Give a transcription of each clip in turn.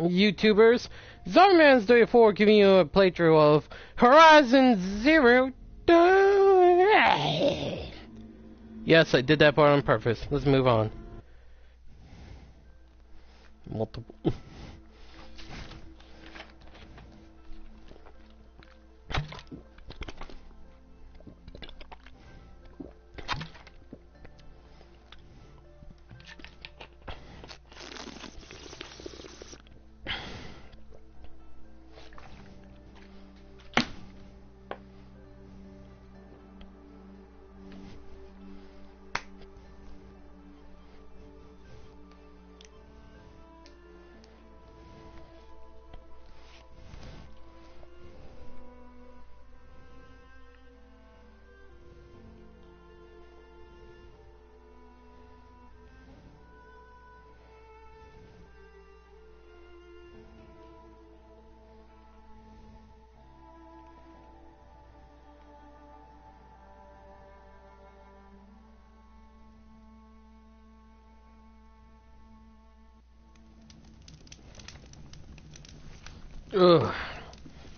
YouTubers? Zombieman's34 giving you a playthrough of Horizon Zero Dawn. Yes, I did that part on purpose. Let's move on. Multiple. Ugh.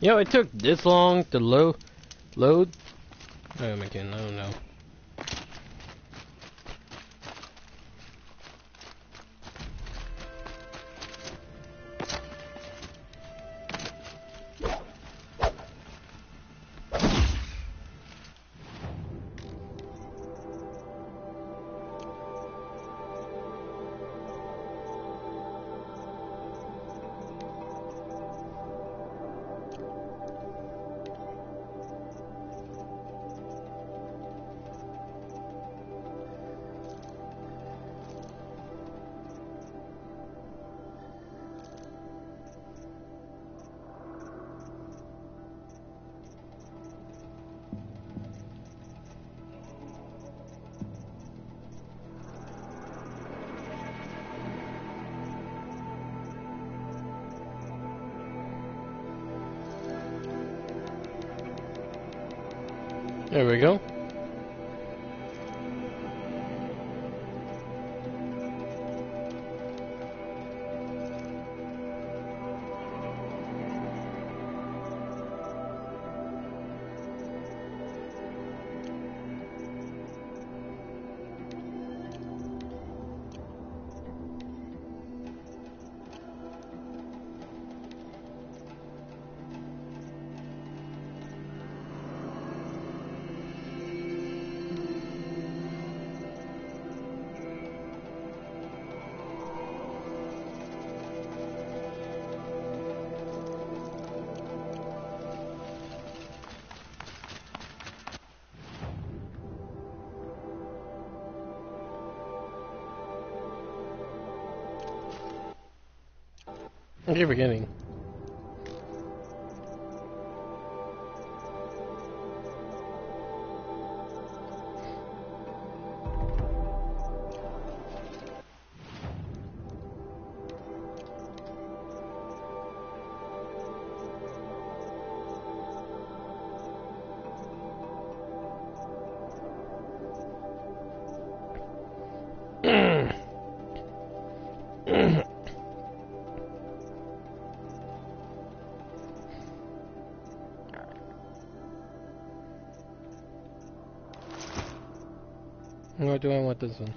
You know, it took this long to load. Oh, am I kidding? I don't know. There we go. I keep forgetting. What do I want this one?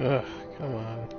Ugh, come on.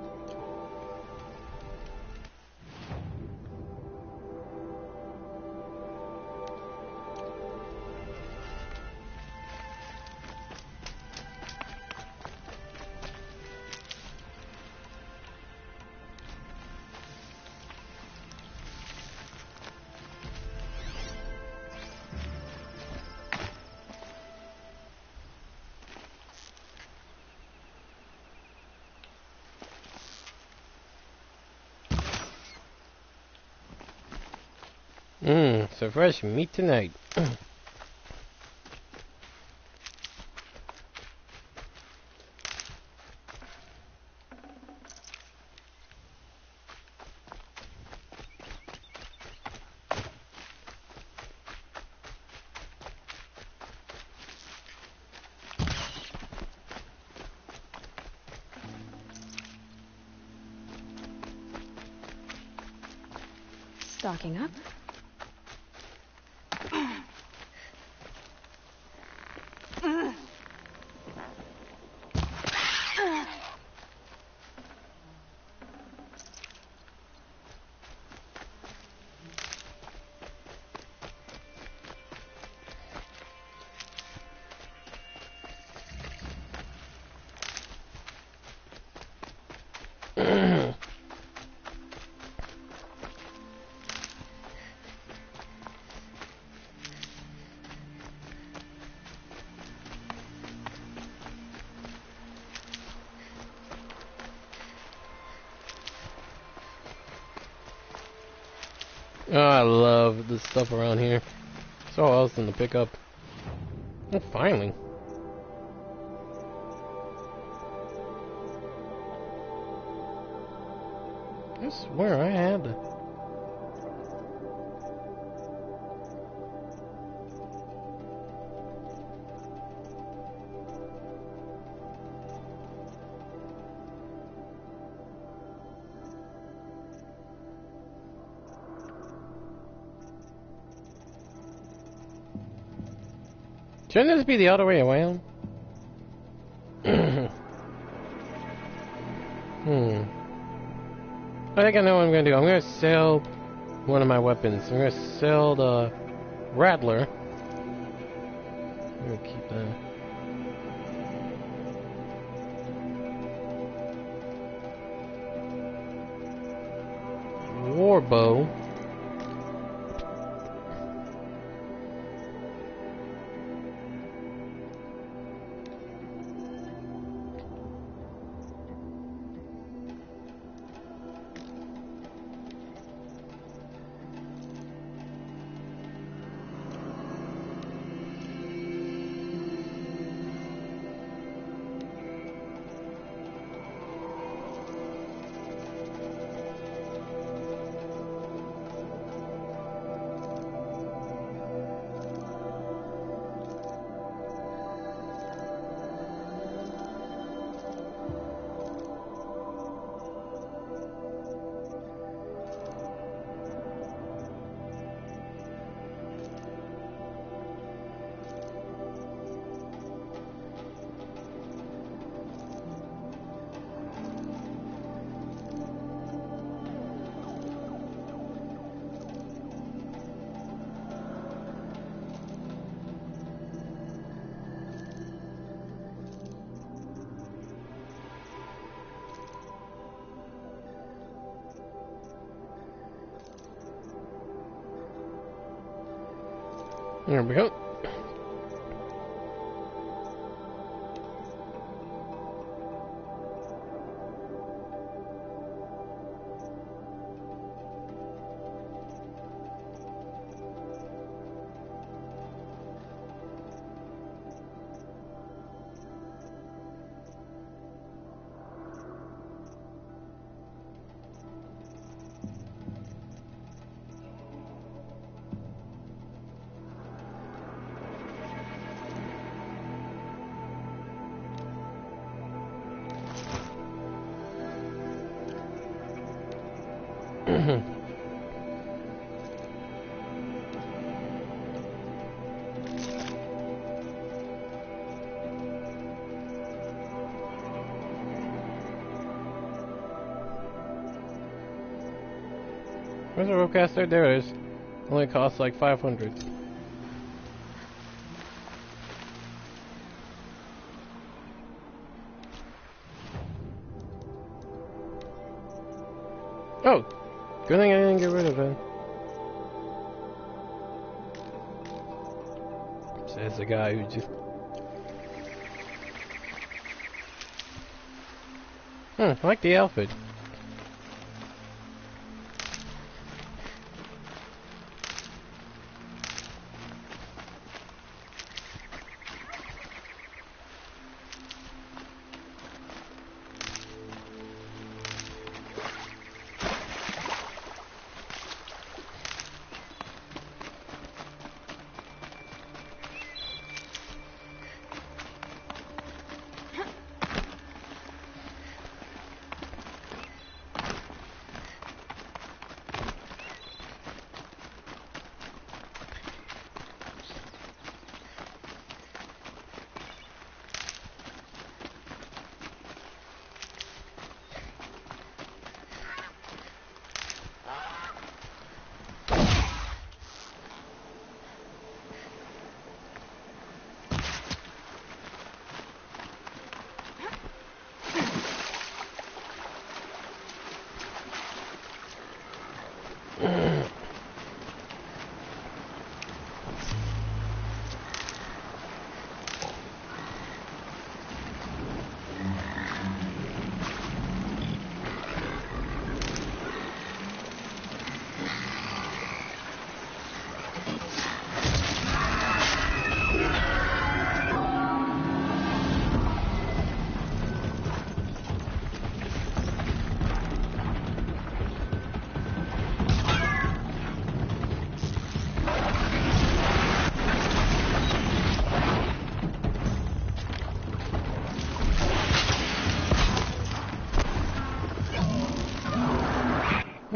So fresh meat tonight. Stocking up. Oh, I love this stuff around here. So awesome to pick up. Oh, finally. I swear I had the... Shouldn't this be the other way around? I think I know what I'm gonna do. I'm gonna sell one of my weapons. I'm gonna sell the Rattler. I'm gonna keep that. Warbow. There we go. Where's the ropecaster? There it is. Only costs like 500. Oh! Good thing I didn't get rid of it. Says the guy who just... I like the outfit.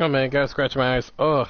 Oh man, gotta scratch my eyes. Ugh.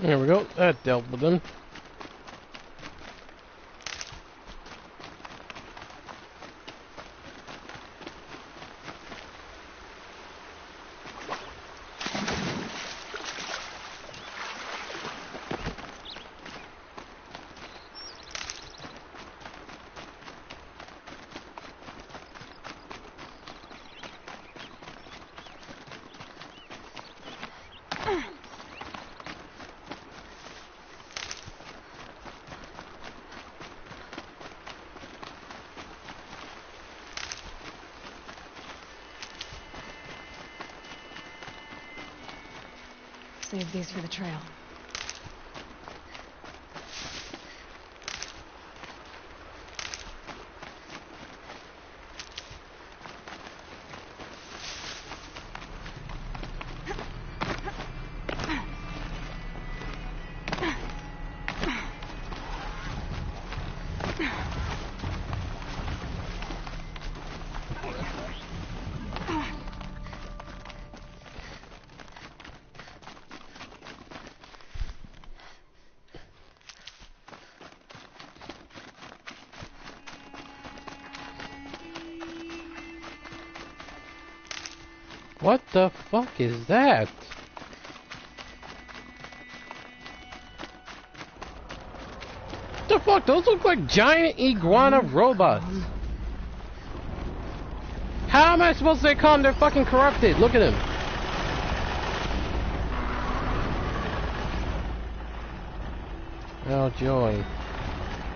There we go. That dealt with them. Save these for the trail. What the fuck is that? The fuck? Those look like giant iguana robots. How am I supposed to stay calm? They're fucking corrupted. Look at them. Oh, joy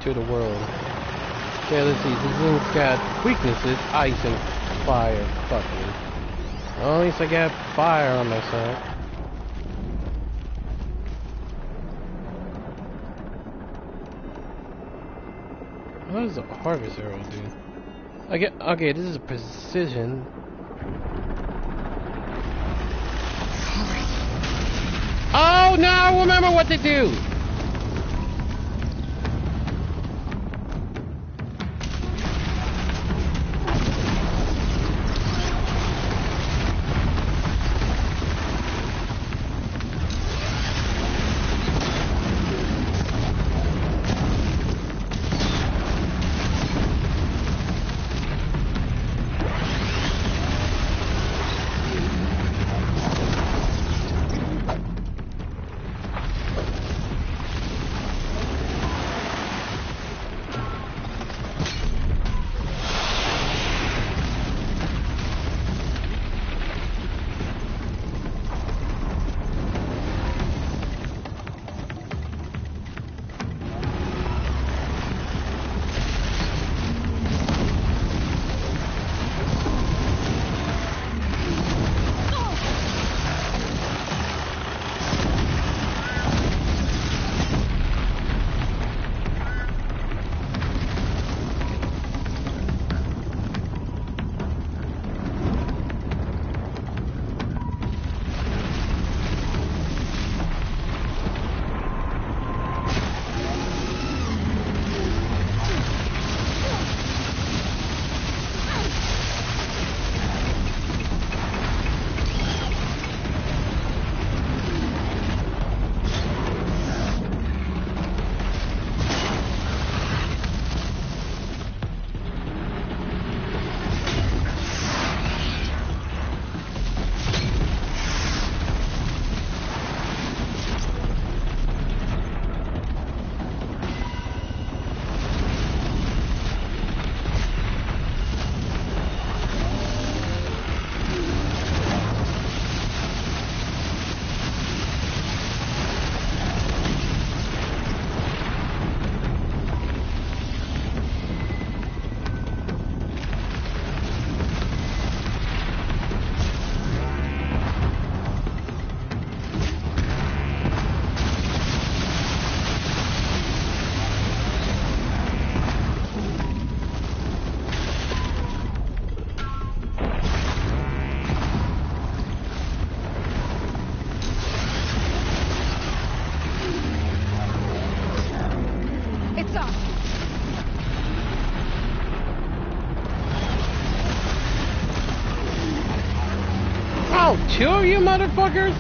to the world. Okay, let's see. This thing's got weaknesses: ice and fire. Fuck me. Well, at least I got fire on my side. What does a harvest arrow do? Okay, this is precision. Oh, now I remember what to do! Two of you motherfuckers?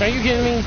Are you kidding me?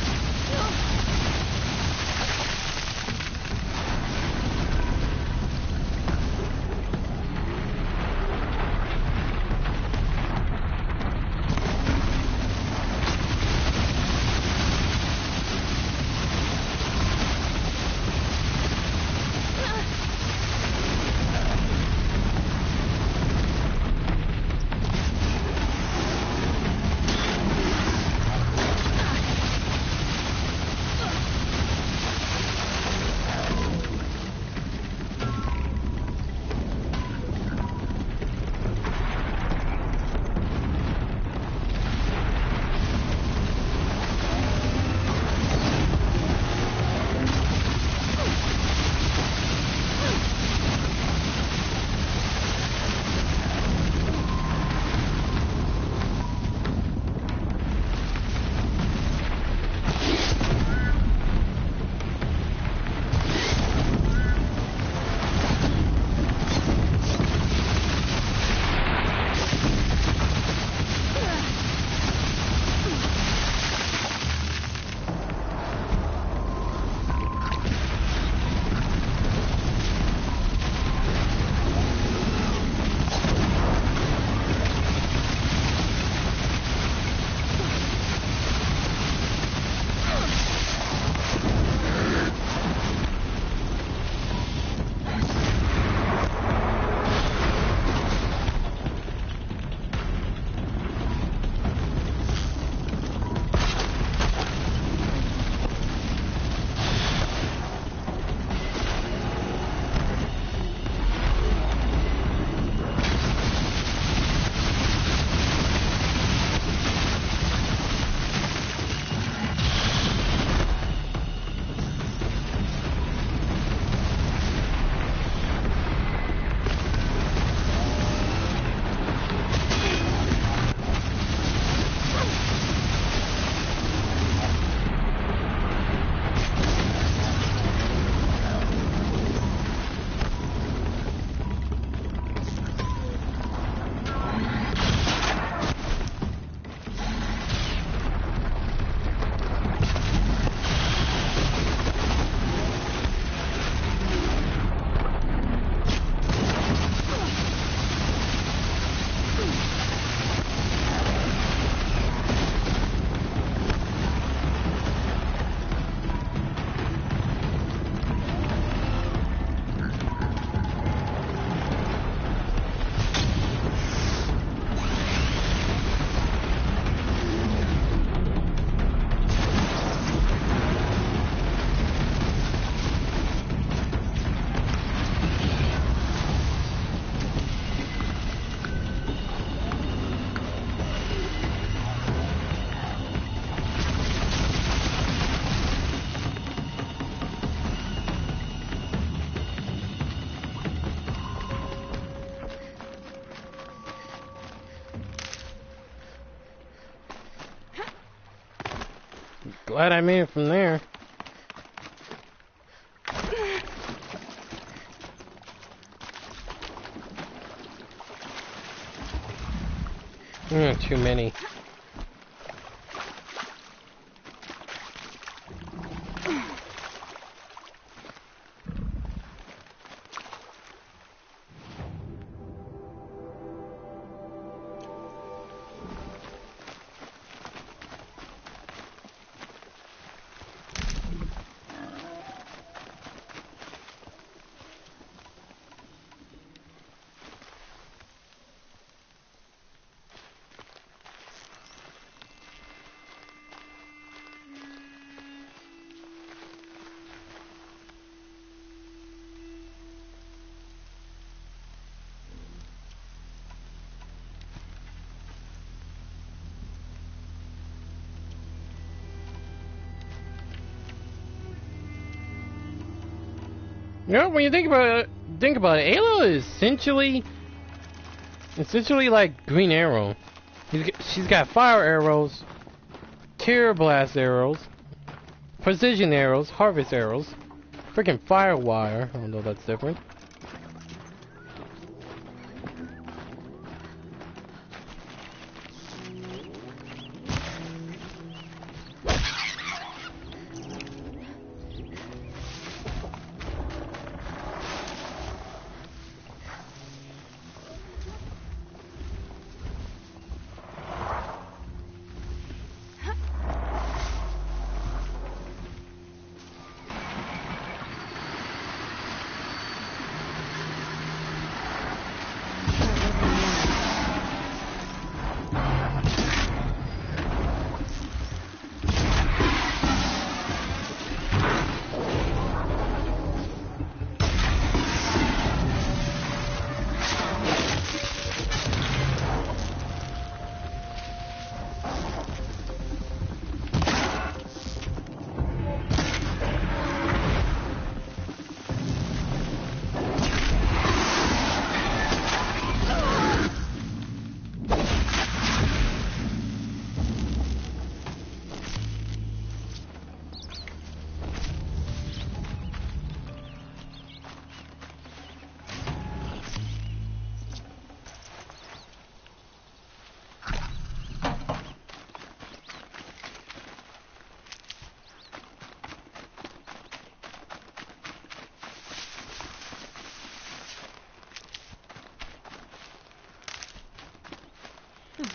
Glad I made it from there. Too many. You know, when you think about it, Aloy is essentially like Green Arrow. She's got fire arrows, tear blast arrows, precision arrows, harvest arrows, freaking fire wire. I don't know if that's different.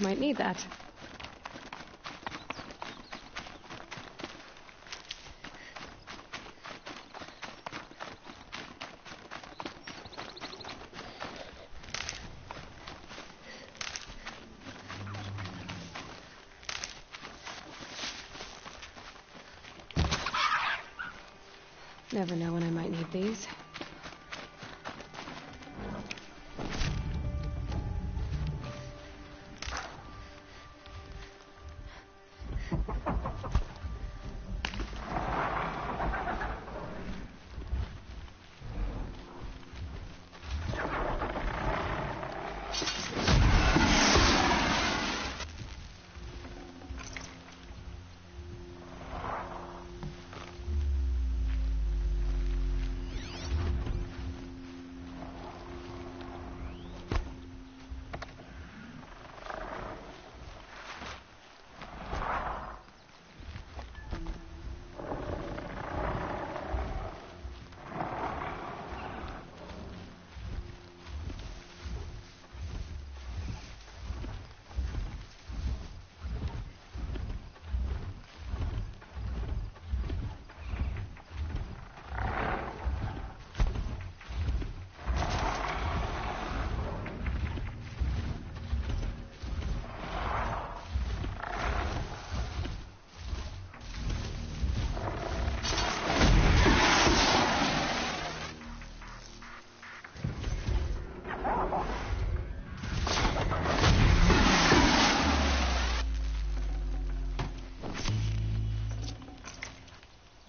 Might need that. Never know when I might need these.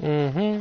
Mm-hmm.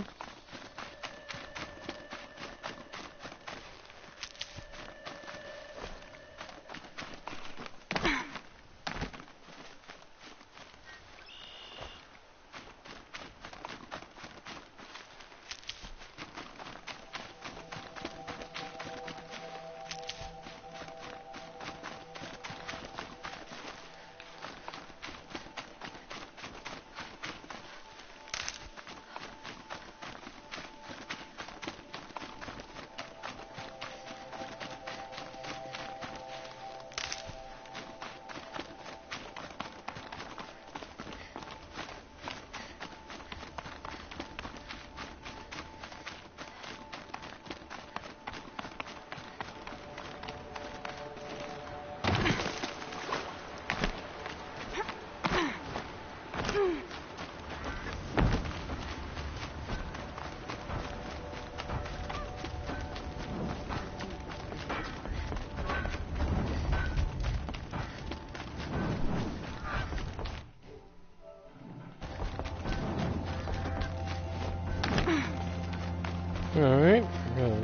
Alright, we're gonna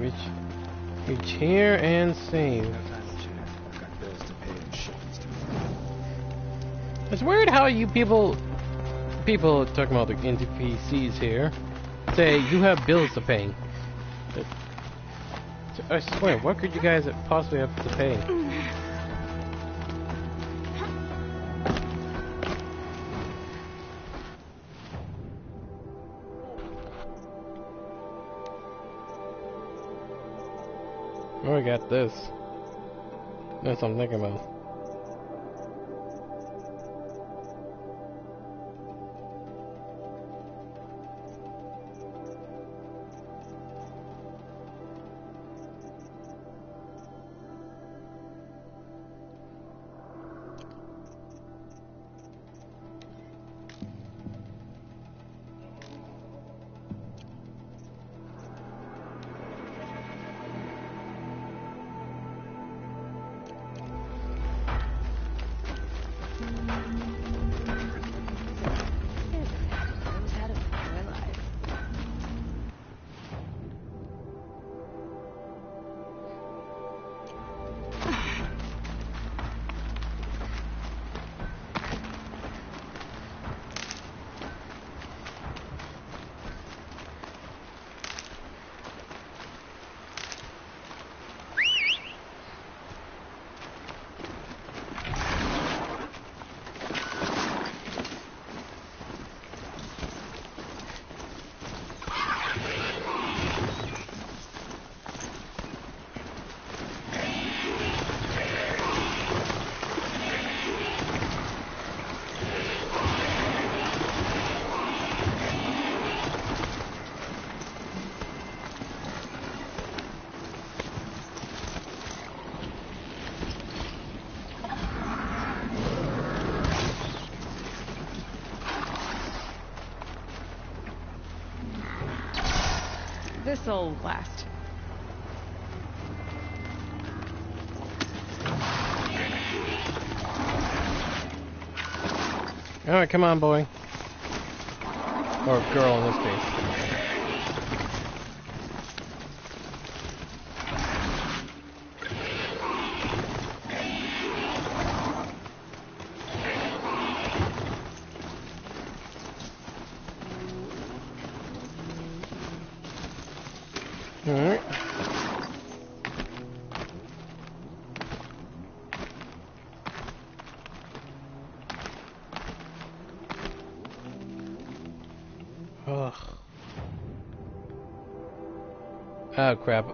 reach here and save. No time to chat. I've got bills to pay and shipments to make. It's weird how you people talking about the NPCs here say you have bills to pay. I swear, what could you guys possibly have to pay? Oh, I got this. That's what I'm thinking about. This'll last. Alright, come on, boy. Or girl in this case. Alright. Ugh. Oh crap.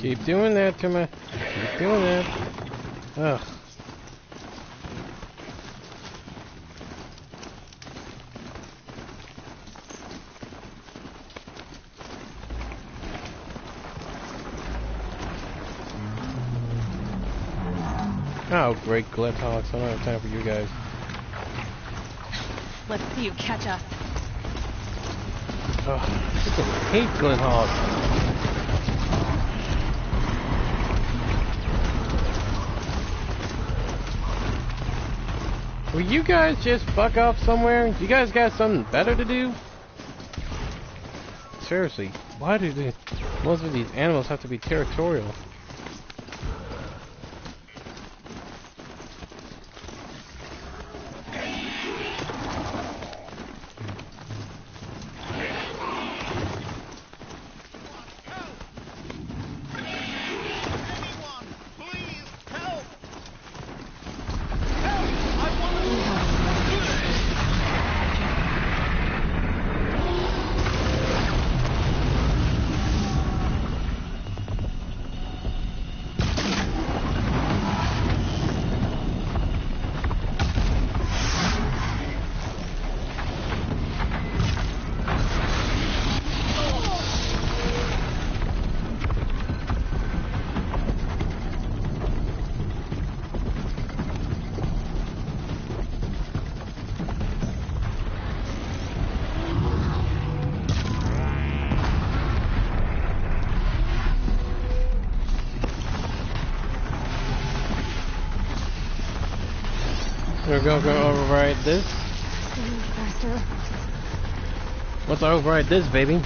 Keep doing that to me. Keep doing that. Ugh. Oh, great Glithogs. I don't have time for you guys. Let's see you catch us. Ugh. I hate Glithogs. Will you guys just fuck off somewhere? You guys got something better to do? Seriously, why do most of these animals have to be territorial? We're gonna go override this. Faster. Let's override this, baby.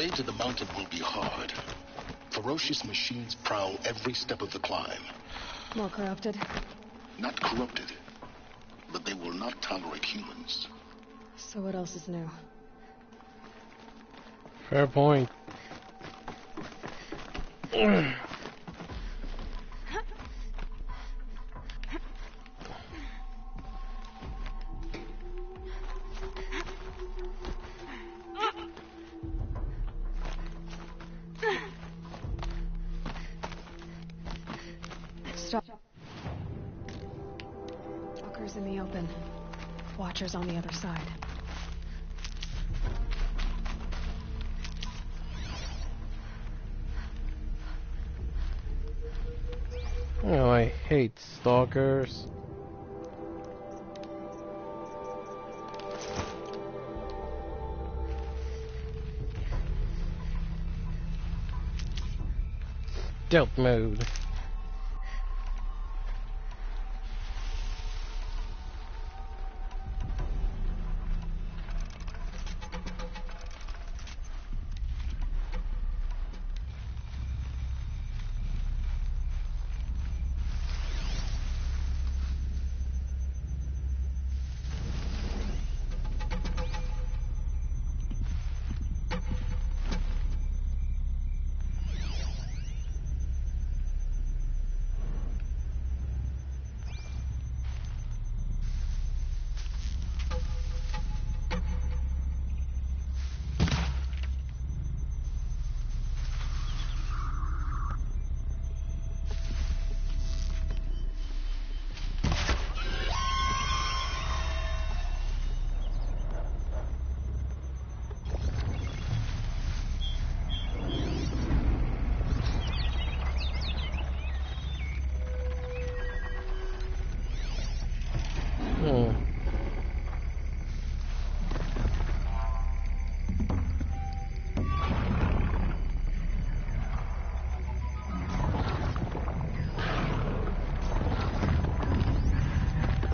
way to the mountain will be hard. Ferocious machines prowl every step of the climb. More corrupted. Not corrupted, but they will not tolerate humans. So what else is new? Fair point. Stop. Walkers in the open. Watchers on the other side. Oh, I hate stalkers. Stealth mode.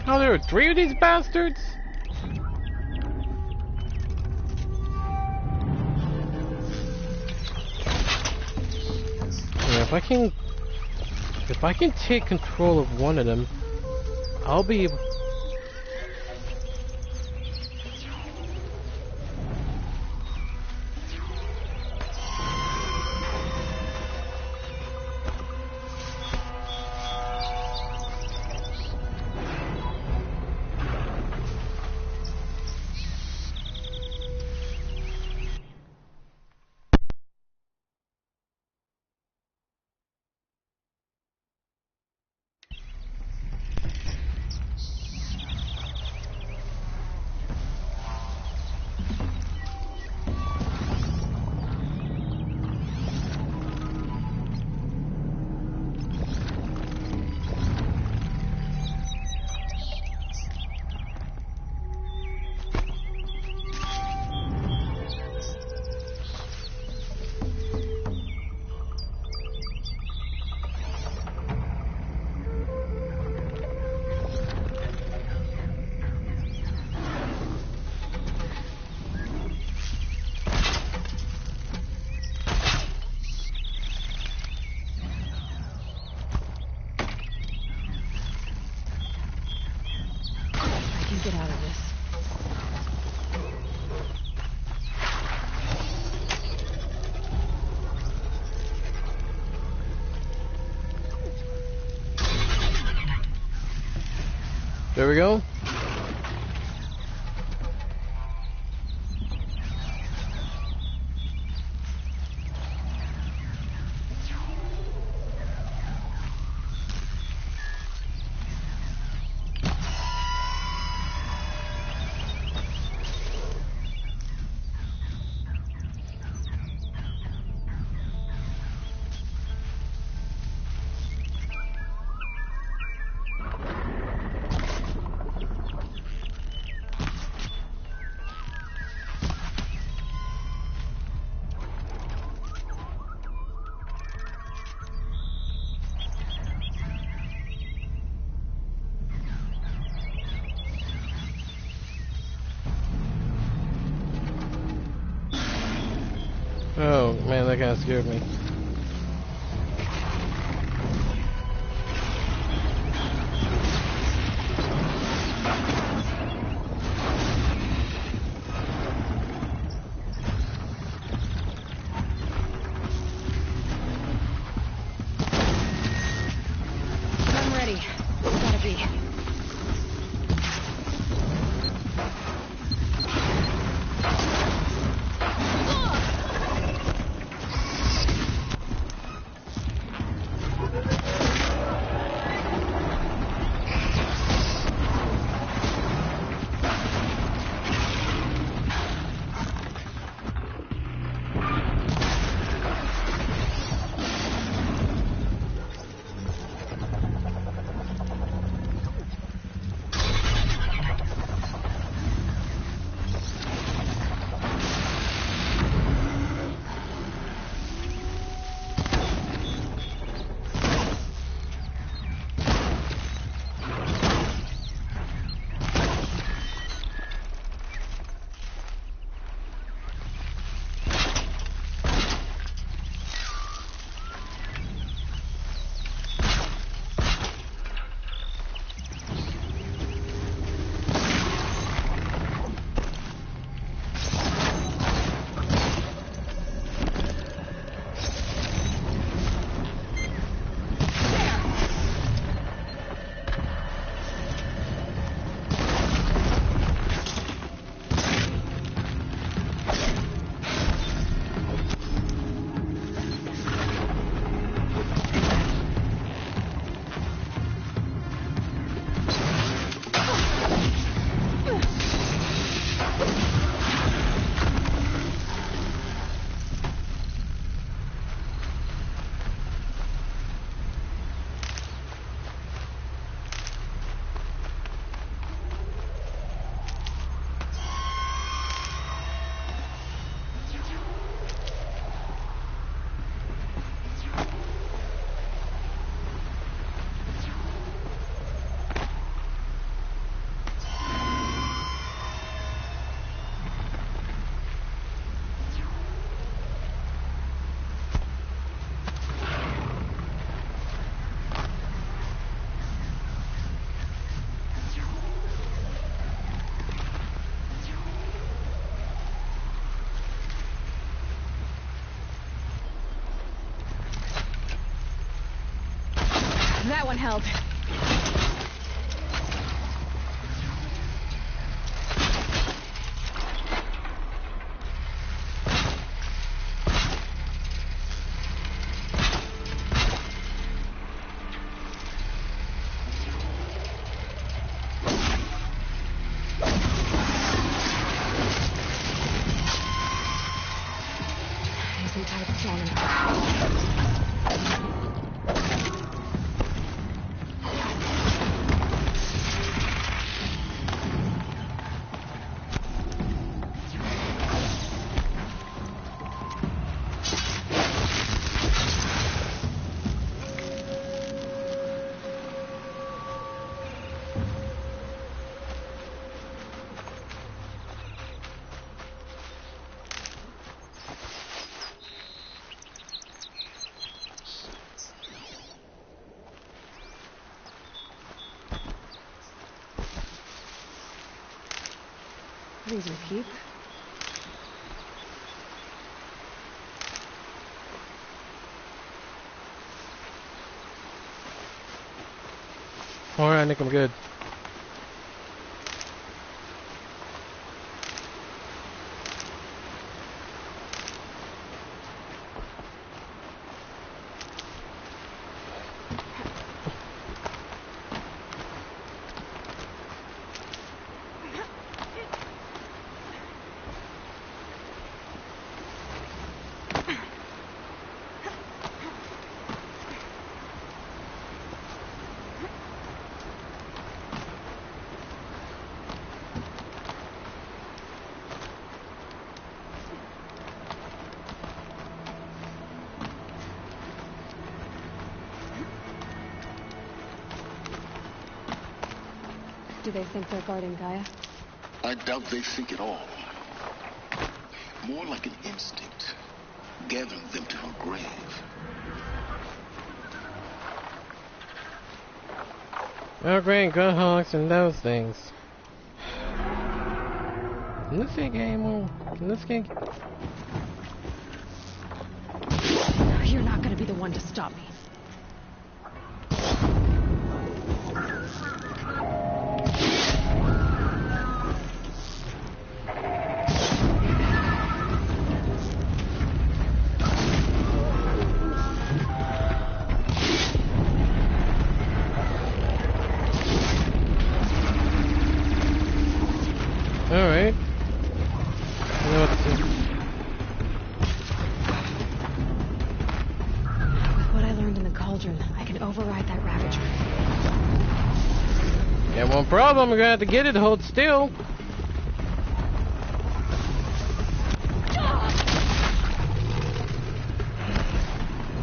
Oh, there are 3 of these bastards? Yeah, if I can take control of one of them, I'll be able. Get out of this. There we go. Man, that kind of scared me. I'm ready. Gotta be. That one held. Isn't tight strong enough. These will keep. Alright, I think I'm good. Do they think they're guarding Gaia? I doubt they think at all. More like an instinct. gathering them to her grave. Oh, great, gun honks and those things. Can this get game on? Can this get... You're not gonna be the one to stop me. Alright. You know what to do. With what I learned in the cauldron, I can override that Ravager. Got one problem, we're gonna have to get it to hold still.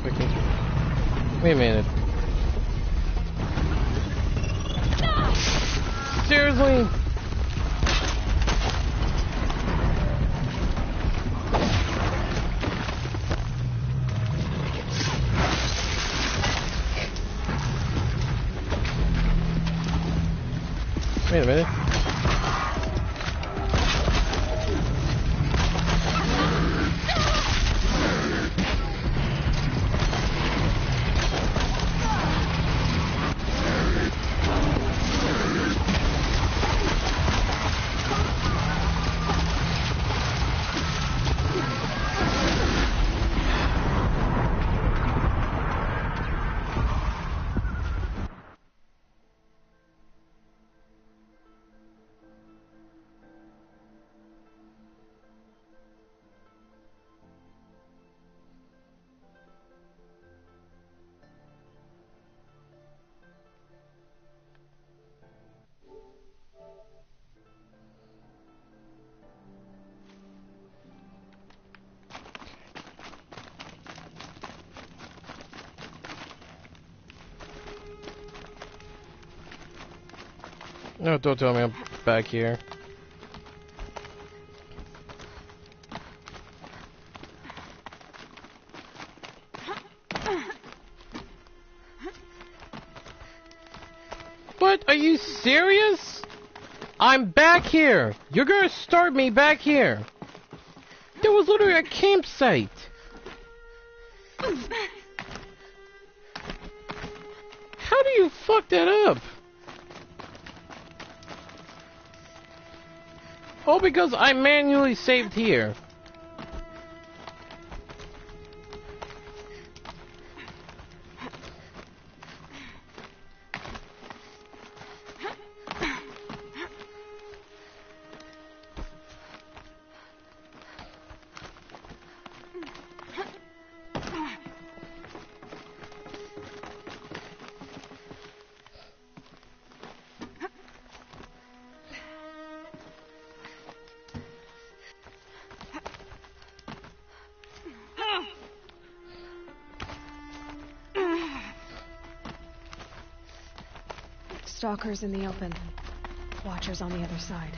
Okay. Wait a minute. Seriously? Wait a minute. No, don't tell me I'm back here. What? Are you serious? I'm back here. You're gonna start me back here. There was literally a campsite. How do you fuck that up? Oh, because I manually saved here. Stalkers in the open. Watchers on the other side.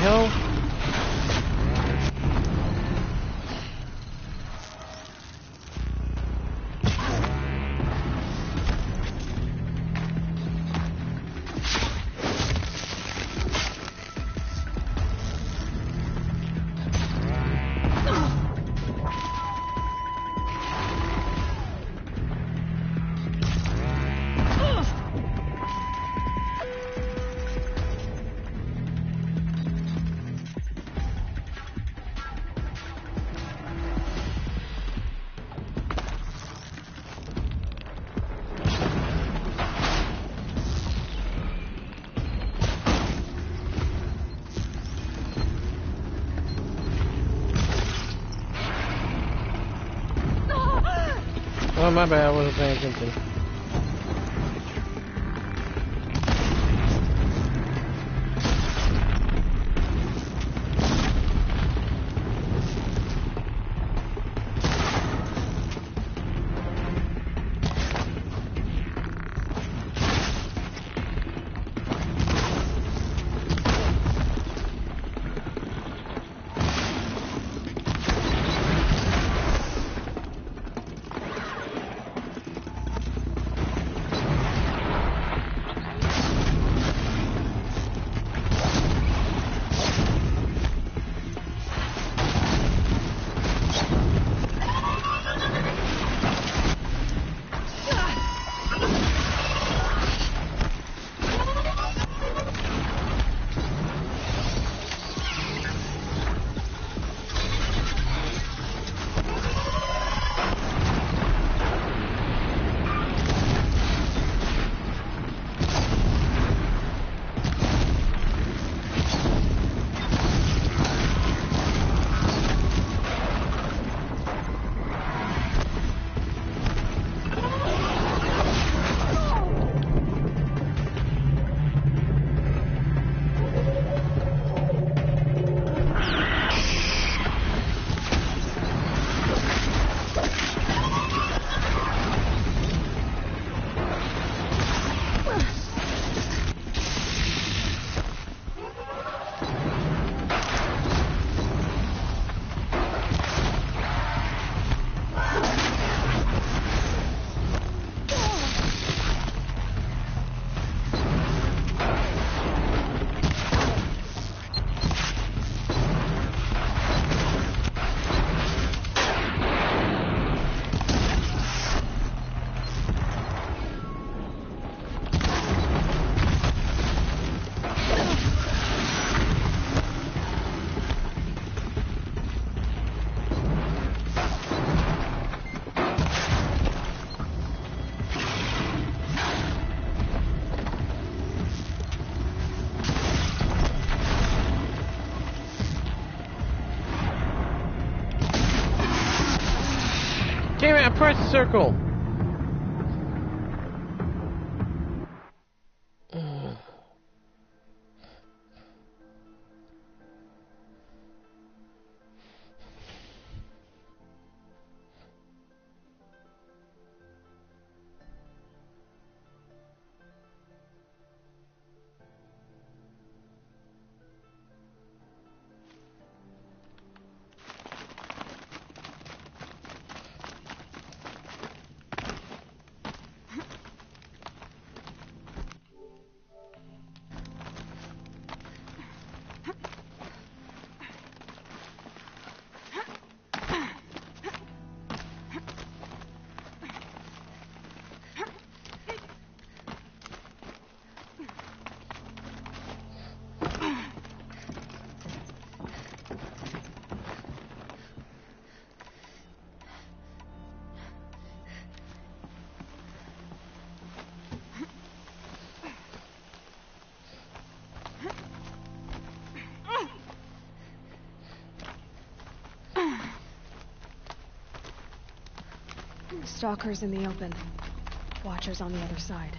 hell? Oh, my bad, I wasn't paying attention. Damn it, I pressed circle! Stalkers in the open. Watchers on the other side.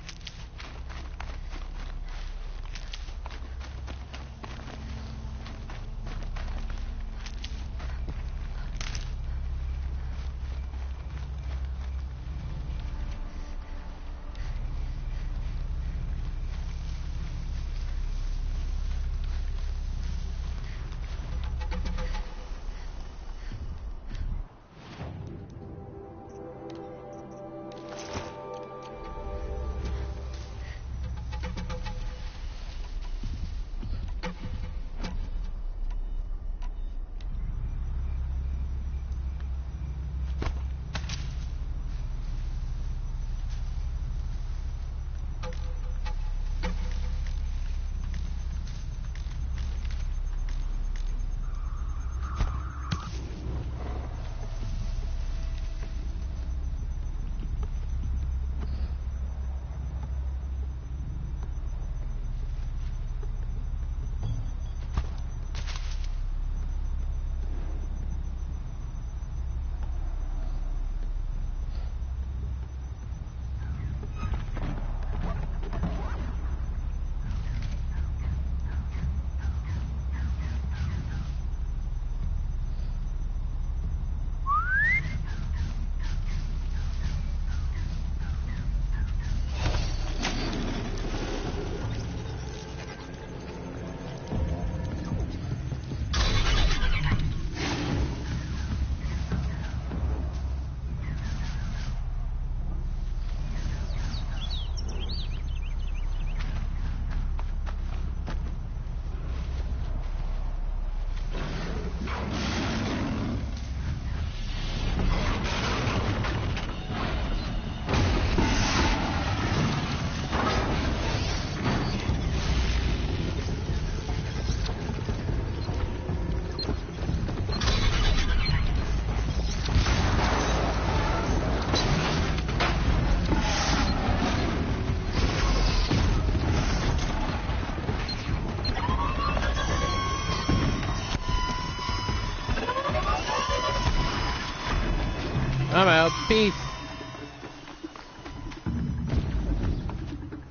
I'm out. Peace.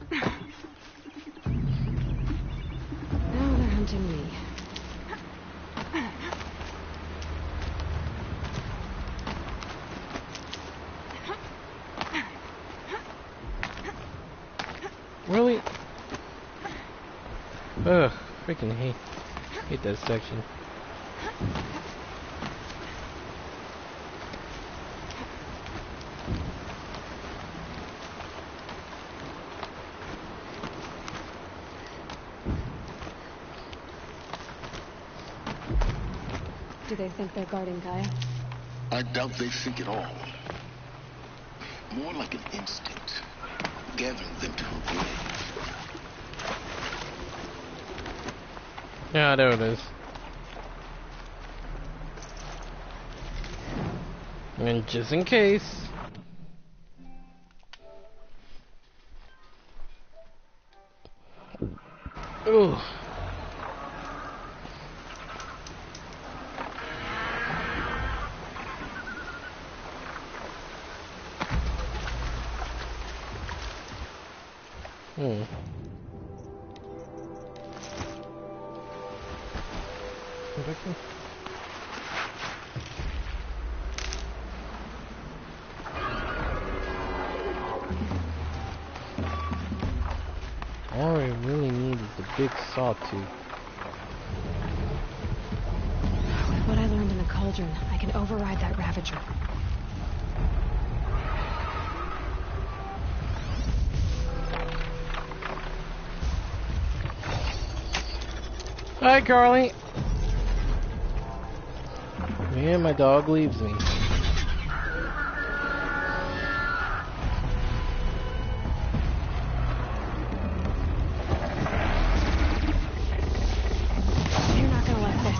Now they're hunting me. Really? Ugh, freaking hate that section. Do they think they're guarding Gaia? I doubt they think at all. More like an instinct, gathering them to her grave. Yeah, there it is. And just in case. Ooh. All I really need is the big sawtooth. With what I learned in the cauldron, I can override that Ravager. Hi, Carly. Man, my dog leaves me. You're not gonna like this.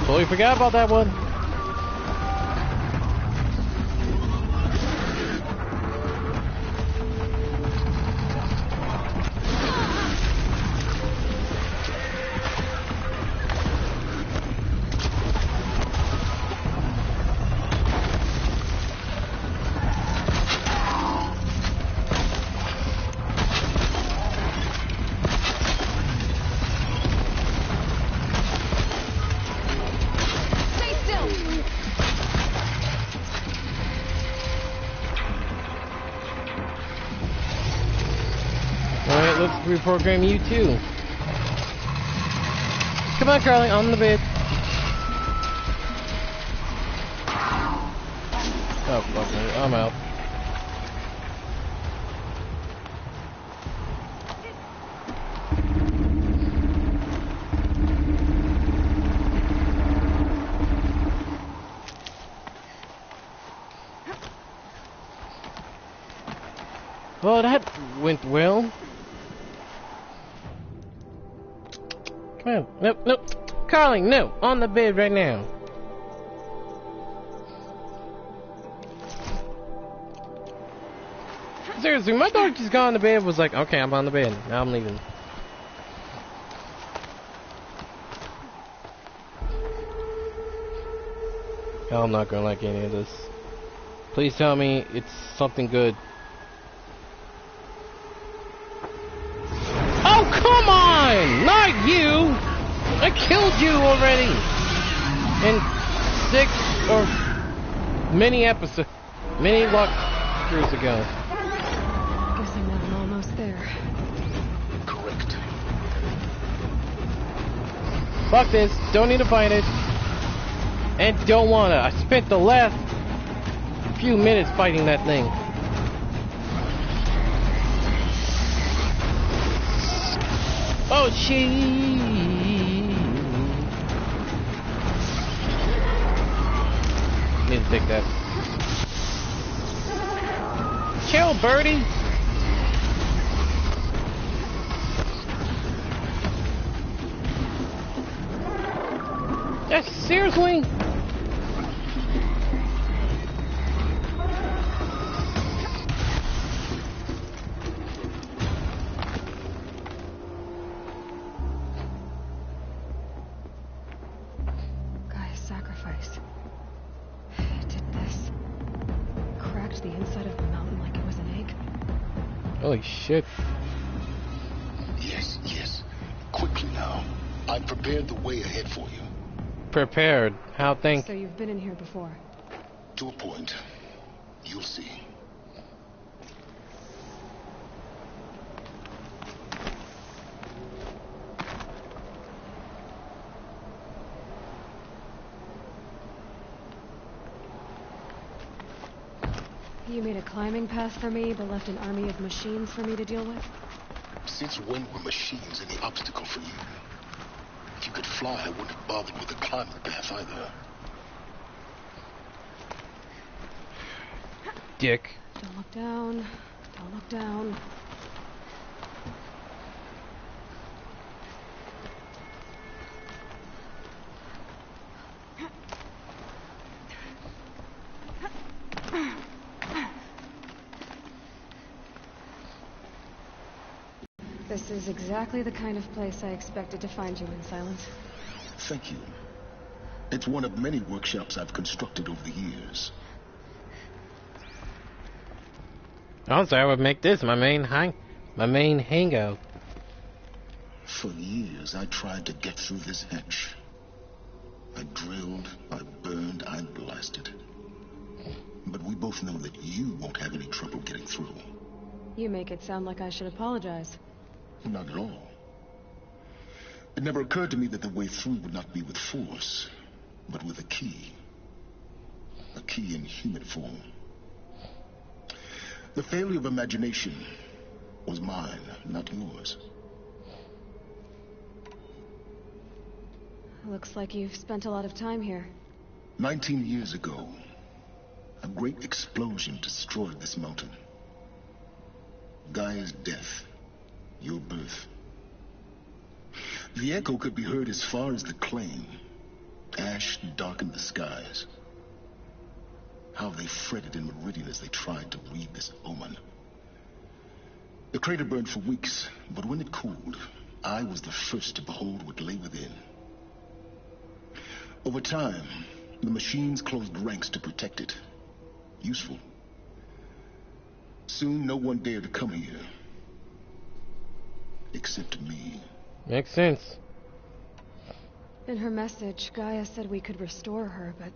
Totally forgot about that one. Alright, let's reprogram you too. Come on, Carly, on the bed. Oh, fuck me, I'm out. Well, that went well. Come on. Nope, nope. Carly, no. On the bed right now. Seriously, my dog just got on the bed, was like, okay, I'm on the bed. Now I'm leaving. Hell, I'm not gonna like any of this. Please tell me it's something good. Oh, come on! Not you! I killed you already! In 6 or many episodes, many walkthroughs ago. Guessing that I'm almost there. Correct. Fuck this, don't need to fight it. And don't wanna. I spent the last few minutes fighting that thing. Oh, shit. Need to take that. Chill, birdie. Yes, seriously? place. It did this. Cracked the inside of the mountain like it was an egg. Holy shit. Yes, yes. Quickly now. I've prepared the way ahead for you. Prepared. How think? So you've been in here before. To a point. You'll see. You made a climbing path for me, but left an army of machines for me to deal with? Since when were machines any obstacle for you? If you could fly, I wouldn't have bothered with the climbing path either. Dick. Don't look down. Don't look down. This is exactly the kind of place I expected to find you in, Silence. Thank you. It's one of many workshops I've constructed over the years. Honestly, I would make this my main hangout. For years, I tried to get through this hatch. I drilled, I burned, I blasted. But we both know that you won't have any trouble getting through. You make it sound like I should apologize. Not at all. It never occurred to me that the way through would not be with force, but with a key. A key in human form. The failure of imagination was mine, not yours. Looks like you've spent a lot of time here. 19 years ago, a great explosion destroyed this mountain. Gaia's death, your birth. The echo could be heard as far as the claim. Ash darkened the skies. How they fretted in Meridian as they tried to read this omen. The crater burned for weeks, but when it cooled, I was the first to behold what lay within. Over time, the machines closed ranks to protect it. Useful. Soon, no one dared to come here. Except me. Makes sense. In her message, Gaia said we could restore her, but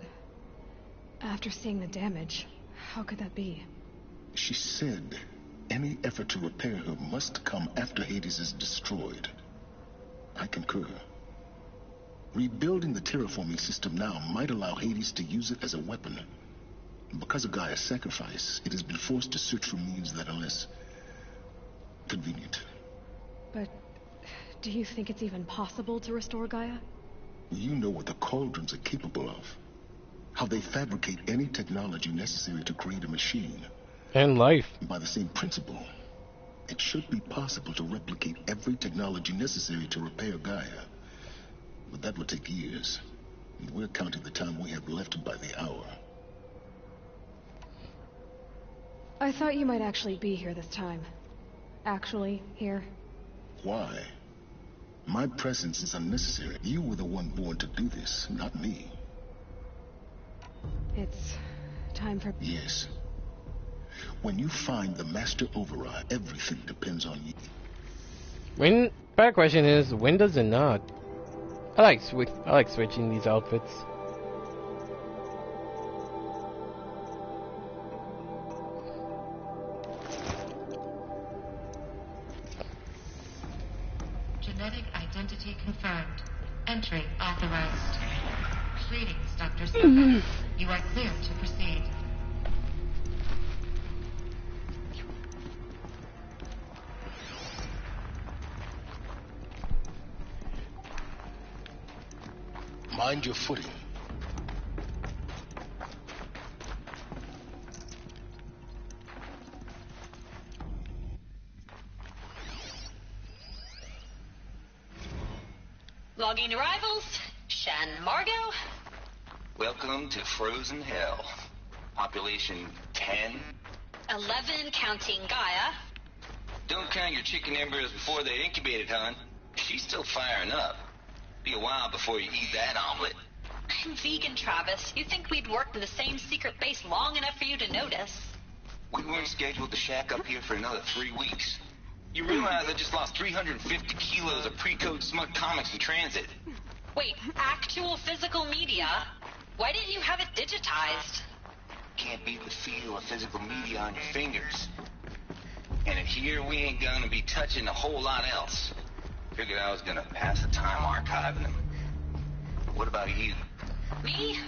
after seeing the damage, how could that be? She said any effort to repair her must come after Hades is destroyed. I concur. Rebuilding the terraforming system now might allow Hades to use it as a weapon. Because of Gaia's sacrifice, it has been forced to search for means that are less convenient. But do you think it's even possible to restore Gaia? You know what the cauldrons are capable of. How they fabricate any technology necessary to create a machine. And life. By the same principle, it should be possible to replicate every technology necessary to repair Gaia. But that would take years. And we're counting the time we have left by the hour. I thought you might actually be here this time. Actually, here. Why? My presence is unnecessary. You were the one born to do this, not me. It's time for... Yes. When you find the master override, everything depends on you. Better question is, when does it not? I like switching these outfits. Genetic identity confirmed. Entry authorized. Greetings, Dr. Silver. You are clear to proceed. Mind your footing. Logging arrivals. Shan Margot. Welcome to Frozen Hell. Population 10. 11 counting Gaia. Don't count your chicken embers before they're incubated, hon. She's still firing up. Be a while before you eat that omelet. I'm vegan, Travis. You think we'd worked in the same secret base long enough for you to notice? We weren't scheduled to shack up here for another 3 weeks. You realize I just lost 350 kilos of pre-code smut comics in transit. Wait, actual physical media? Why didn't you have it digitized? Can't beat the feel of physical media on your fingers. And in here, we ain't gonna be touching a whole lot else. Figured I was gonna pass the time archiving them. What about you? Me?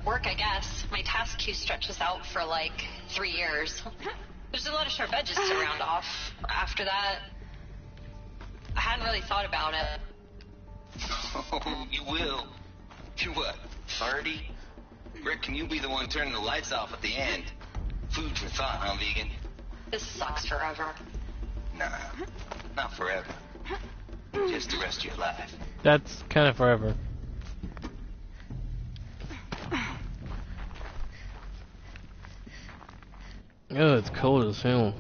Work, I guess. My task queue stretches out for like 3 years. There's a lot of sharp edges to round off. After that, I hadn't really thought about it. Oh, you will. You're what, 30? Reckon you'll be the one turning the lights off at the end. Food for thought, huh, vegan? This sucks forever. Nah, not forever. Just the rest of your life. That's kind of forever. Oh, it's cold as hell.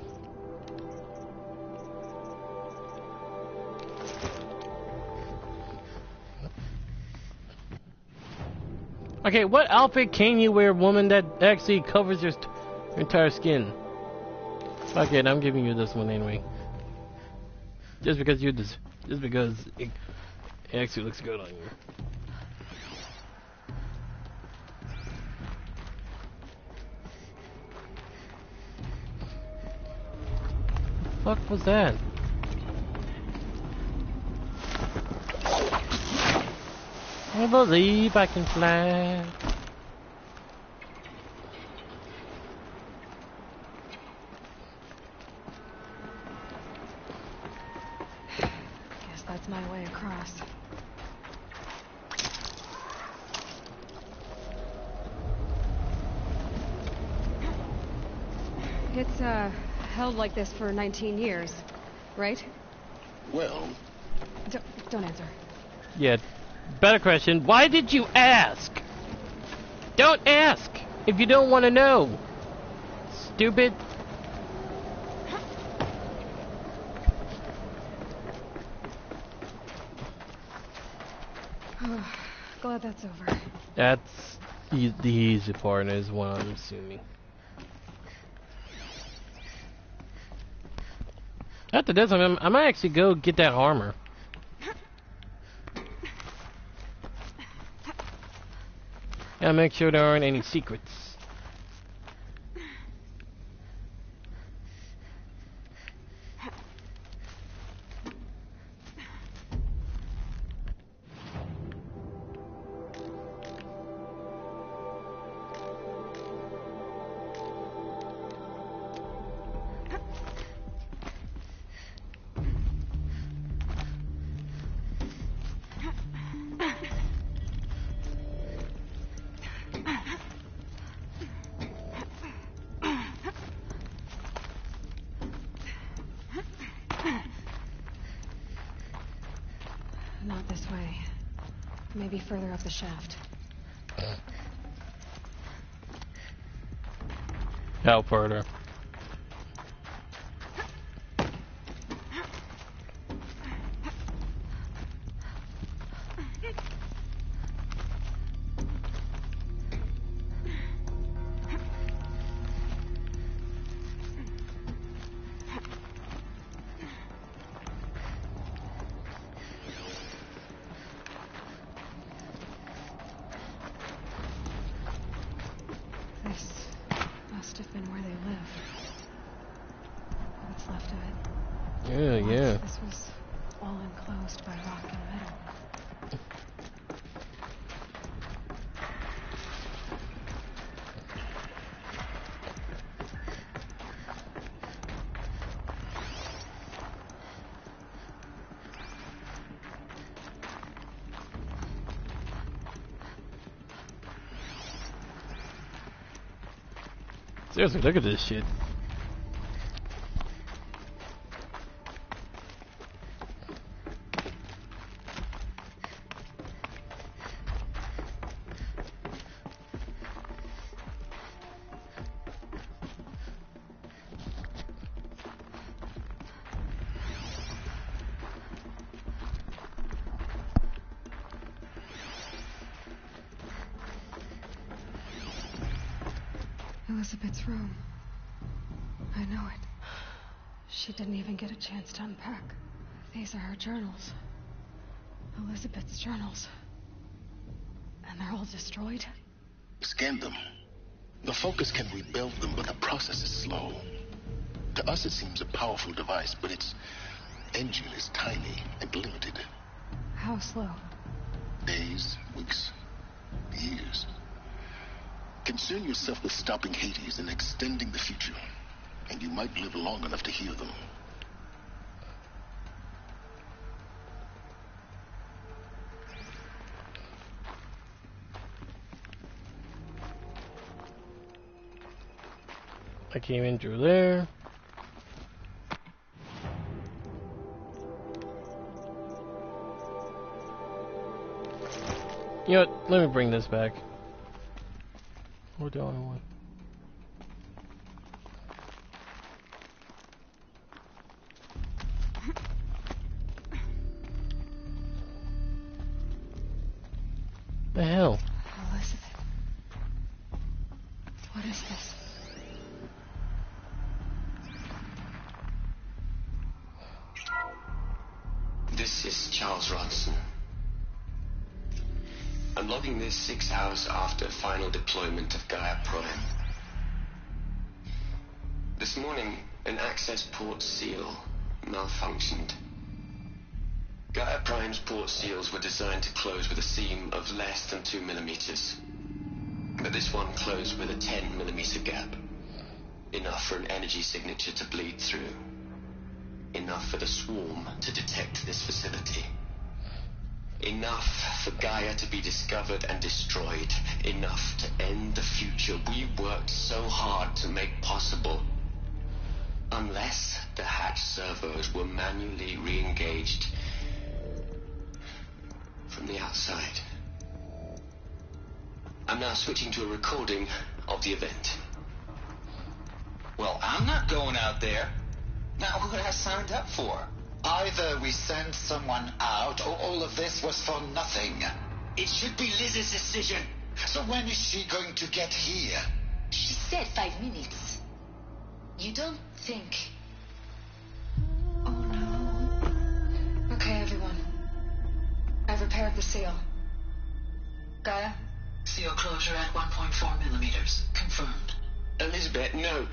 Okay, what outfit can you wear, woman, that actually covers your entire skin? Fuck it, I'm giving you this one anyway. Just because it actually looks good on you. Fuck was that? I believe I can fly. Guess that's my way across. It's, held like this for 19 years, right? Well, Don't answer. Yeah. Better question. Why did you ask? Don't ask if you don't want to know. Stupid. Glad that's over. That's the easy part, is what I'm assuming. After this, I might actually go get that armor. Yeah, make sure there aren't any secrets. Not this way. Maybe further up the shaft. How further? This must have been where they lived. What's left of it. Yeah, Once yeah. This was all enclosed by rock and metal. Seriously, look at this shit. Elizabeth's room. I know it. She didn't even get a chance to unpack. These are her journals. Elizabeth's journals. And they're all destroyed? Scan them. The Focus can rebuild them, but the process is slow. To us it seems a powerful device, but its engine is tiny and limited. How slow? Days, weeks, years. Concern yourself with stopping Hades and extending the future, and you might live long enough to hear them. I came in through there. You know what? Let me bring this back. What do I want? The hell? Elizabeth. What is this? This is Charles Ronson. I'm logging this 6 hours after final deployment of Gaia Prime. This morning, an access port seal malfunctioned. Gaia Prime's port seals were designed to close with a seam of less than 2 millimeters. But this one closed with a 10 millimeter gap. Enough for an energy signature to bleed through. Enough for the swarm to detect this facility. Enough for Gaia to be discovered and destroyed. Enough to end the future we worked so hard to make possible. Unless the hatch servos were manually re-engaged from the outside. I'm now switching to a recording of the event. Well, I'm not going out there. Not what I signed up for. Either we send someone out, or all of this was for nothing. It should be Liz's decision. So when is she going to get here? She said 5 minutes. You don't think... Oh no. Okay, everyone. I've repaired the seal. Gaia? Seal closure at 1.4 millimeters. Confirmed. Elizabeth, no.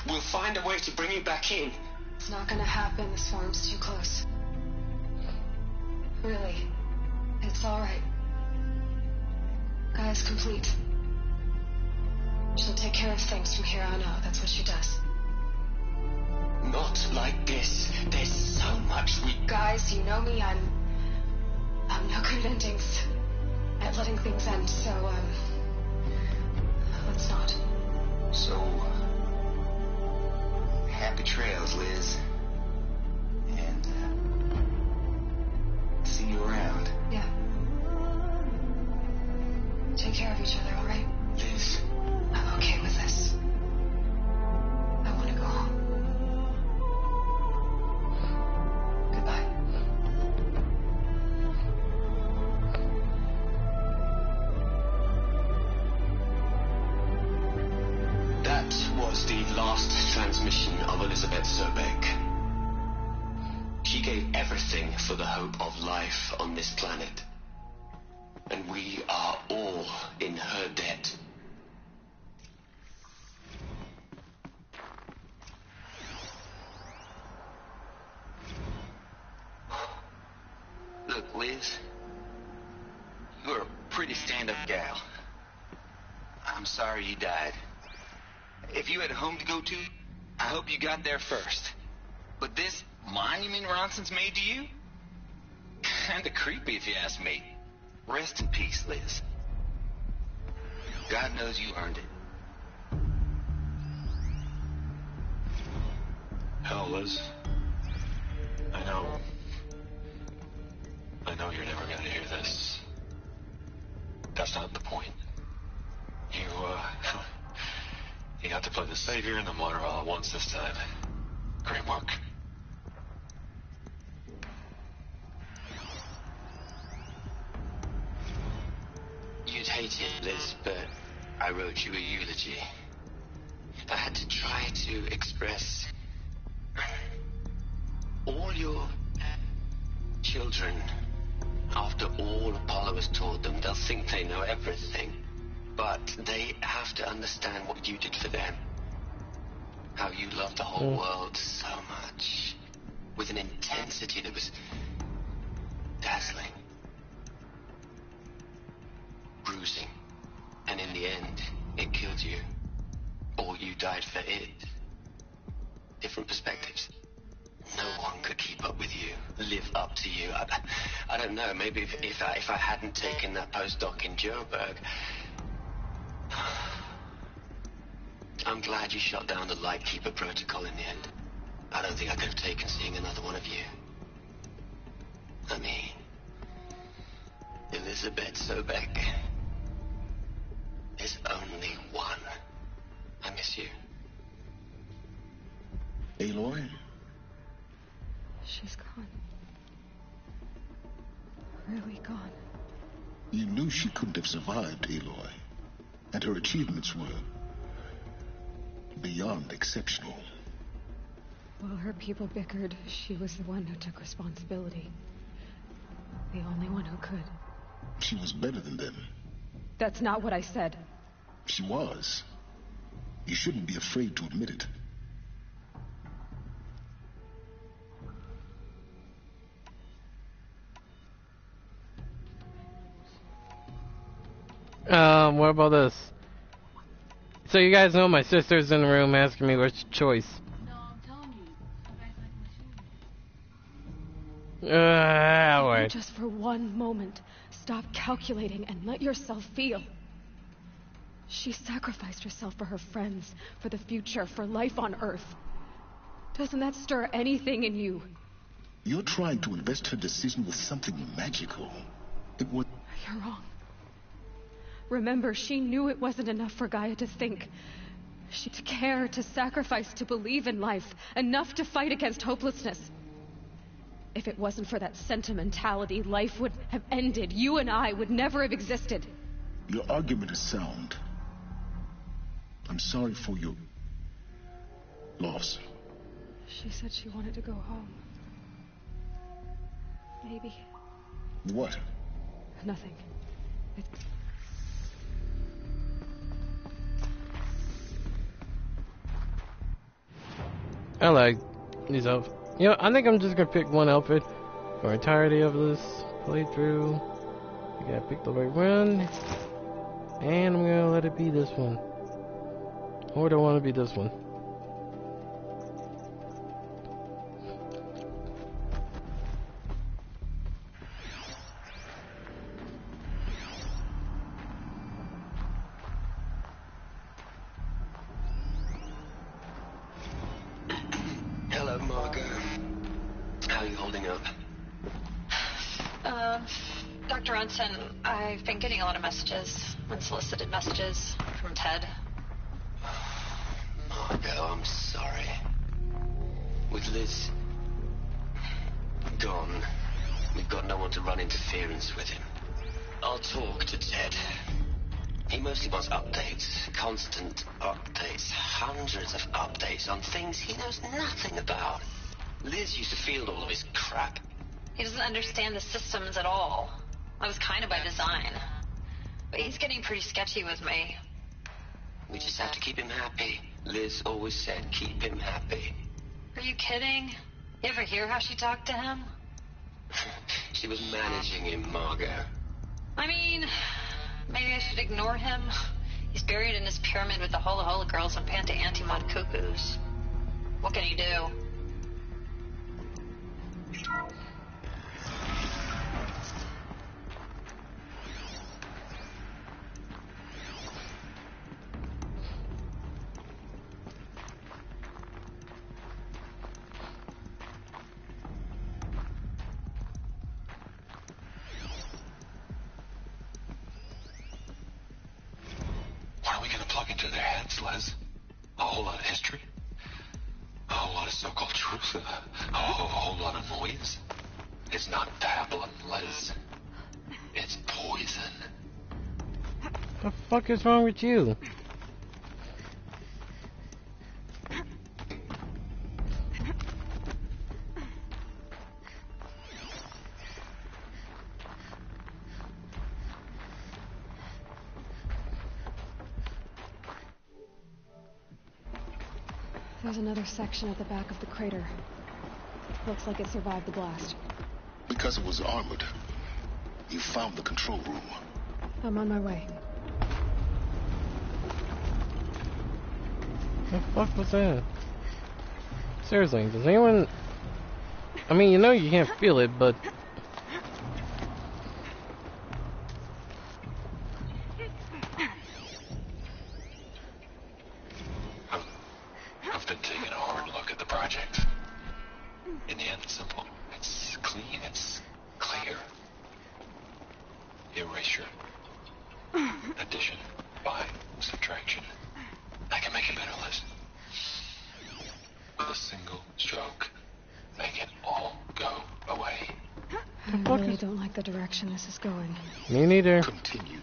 We'll find a way to bring you back in. It's not gonna happen. The swarm's too close. Really. It's alright. Gaia's complete. She'll take care of things from here on out. That's what she does. Not like this. There's so much we... Guys, you know me. I'm no good at endings. At letting things end, so, let's not. So, happy trails, Liz. And, see you around. Yeah. Take care of each other, alright? Liz. I'm okay with this. I want to go home. Goodbye. That was the last transmission of Elizabeth Sobek. She gave everything for the hope of life on this planet. And we are all in her debt. Look, Liz. You're a pretty stand-up gal. I'm sorry you died. If you had a home to go to, I hope you got there first. But this monument Ronson's made to you? Kinda creepy if you ask me. Rest in peace, Liz. God knows you earned it. Hell, Liz. I know you're never gonna hear this. That's not the point. You got to play the savior and the martyr all at once this time. Great work. You'd hate it, Liz, but I wrote you a eulogy. I had to try to express all your children, after all Apollo has taught them, they'll think they know everything. But they have to understand what you did for them. How you loved the whole world so much. With an intensity that was dazzling. Bruising. And in the end, it killed you. Or you died for it. Different perspectives. No one could keep up with you, live up to you. I don't know, maybe if I hadn't taken that postdoc in Joburg. I'm glad you shut down the Lightkeeper protocol in the end. I don't think I could have taken seeing another one of you. I mean, Elizabeth Sobek. There's only one. I miss you. Aloy? She's gone. Really gone. You knew she couldn't have survived, Aloy. And her achievements were beyond exceptional. While her people bickered, she was the one who took responsibility. The only one who could. She was better than them. That's not what I said. She was. You shouldn't be afraid to admit it. What about this? So you guys know my sister's in the room asking me which choice. No, I'm telling you. You guys like my shoes. Aloy. Just for one moment, stop calculating and let yourself feel. She sacrificed herself for her friends, for the future, for life on Earth. Doesn't that stir anything in you? You're trying to invest her decision with something magical. It was... You're wrong. Remember, she knew it wasn't enough for Gaia to think. She to care, to sacrifice, to believe in life. Enough to fight against hopelessness. If it wasn't for that sentimentality, life would have ended. You and I would never have existed. Your argument is sound. I'm sorry for your loss. She said she wanted to go home. Maybe. What? Nothing. I like these outfits. You know, I think I'm just gonna pick one outfit for the entirety of this playthrough. I gotta pick the right one. And I'm gonna let it be this one. Or do I want to be this one? Hello, Margot. How are you holding up? Dr. Unson, I've been getting a lot of messages, unsolicited messages from Ted. Margot, I'm sorry. With Liz gone, we've got no one to run interference with him. I'll talk to Ted. He mostly wants updates, constant updates, hundreds of updates on things he knows nothing about. Liz used to field all of his crap. He doesn't understand the systems at all. That was kind of by design. But he's getting pretty sketchy with me. We just have to keep him happy. Liz always said keep him happy. Are you kidding? You ever hear how she talked to him? She was managing him, Margot. I mean, maybe I should ignore him. He's buried in his pyramid with the Hola Hola girls and Panta Antimod cuckoos. What can he do? What are we going to plug into their heads, Les? A whole lot of history? A whole lot of so-called truth? A whole lot of noise? It's not tablet, Les. It's poison. What the fuck is wrong with you? There's another section at the back of the crater. Looks like it survived the blast. Because it was armored, you found the control room. I'm on my way. What the fuck was that? Seriously, does anyone... I mean, you know you can't feel it, but... I've been taking a hard look at the project. In the end, it's simple. It's clean, it's clear. Erasure. Addition. By subtraction. I can make a better list. With a single stroke, make it all go away. I really don't like the direction this is going. Me neither. Continue.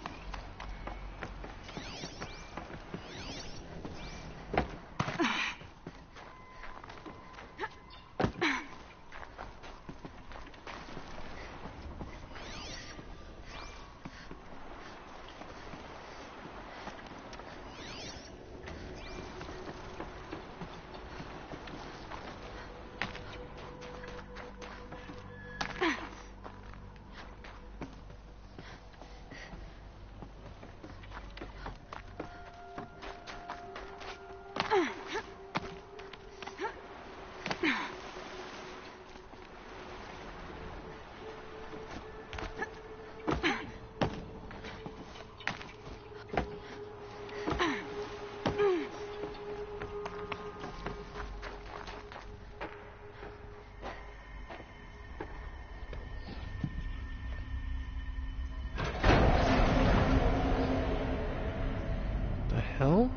Hell?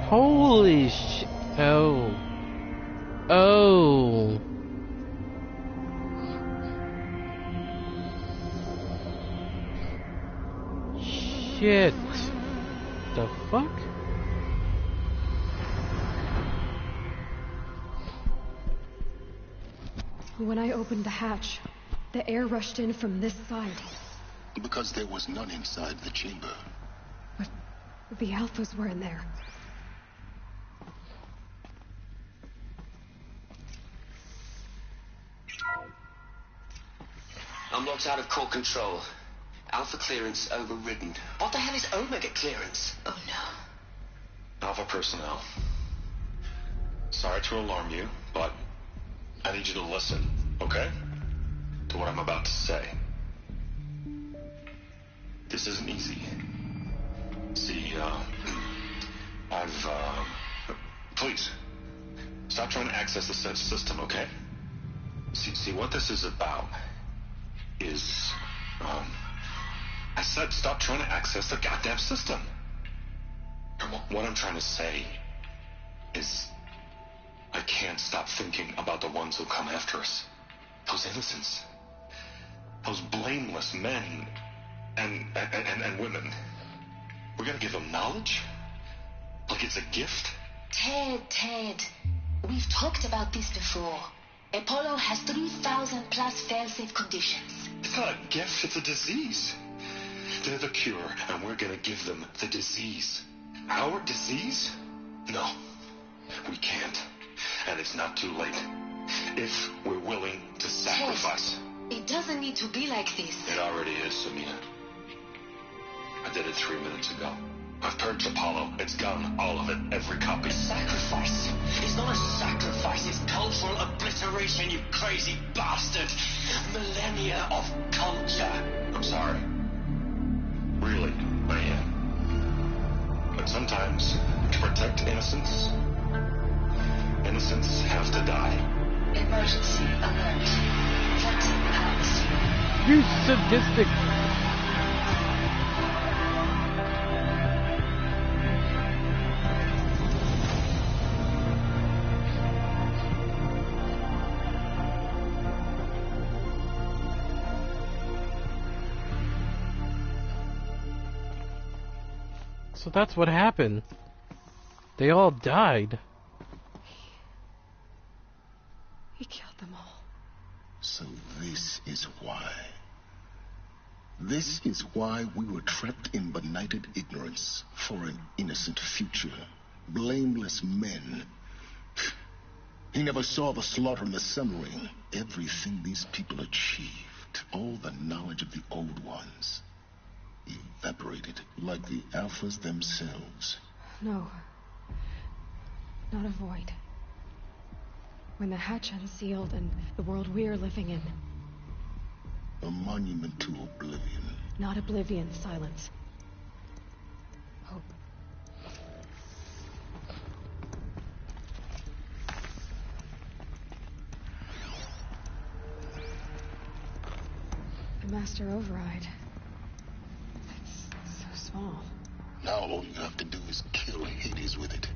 Holy shit. Oh. Oh. Shit. The fuck? When I opened the hatch, the air rushed in from this side. Because there was none inside the chamber. But the alphas were in there. I'm locked out of core control. Alpha clearance overridden. What the hell is Omega clearance? Oh no. Alpha personnel. Sorry to alarm you, but I need you to listen, okay? To what I'm about to say. This isn't easy. See, please, stop trying to access the system, okay? See, what this is about is, I said stop trying to access the goddamn system. And what I'm trying to say is, I can't stop thinking about the ones who come after us. Those innocents. Those blameless men and women. We're gonna give them knowledge? Like it's a gift? Ted, we've talked about this before. Apollo has 3,000 plus fail-safe conditions. It's not a gift, it's a disease. They're the cure, and we're gonna give them the disease. Our disease? No, we can't. And it's not too late. If we're willing to sacrifice. Ted, it doesn't need to be like this. It already is, Samina. I did it 3 minutes ago. I've purged Apollo. It's gone. All of it. Every copy. Sacrifice? It's not a sacrifice. It's cultural obliteration, you crazy bastard. Millennia of culture. I'm sorry. Really, I am. But sometimes, to protect innocence, innocents have to die. Emergency alert. Captain Alex. You sadistic. So that's what happened. They all died. He killed them all. So this is why. This is why we were trapped in benighted ignorance for an innocent future. Blameless men. He never saw the slaughter in the Sun Ring. Everything these people achieved, all the knowledge of the Old Ones, evaporated like the Alphas themselves. No. Not a void. When the hatch unsealed and the world we're living in. A monument to oblivion. Not oblivion, silence. Hope. The Master Override. It's so small. Now all you have to do is kill Hades with it.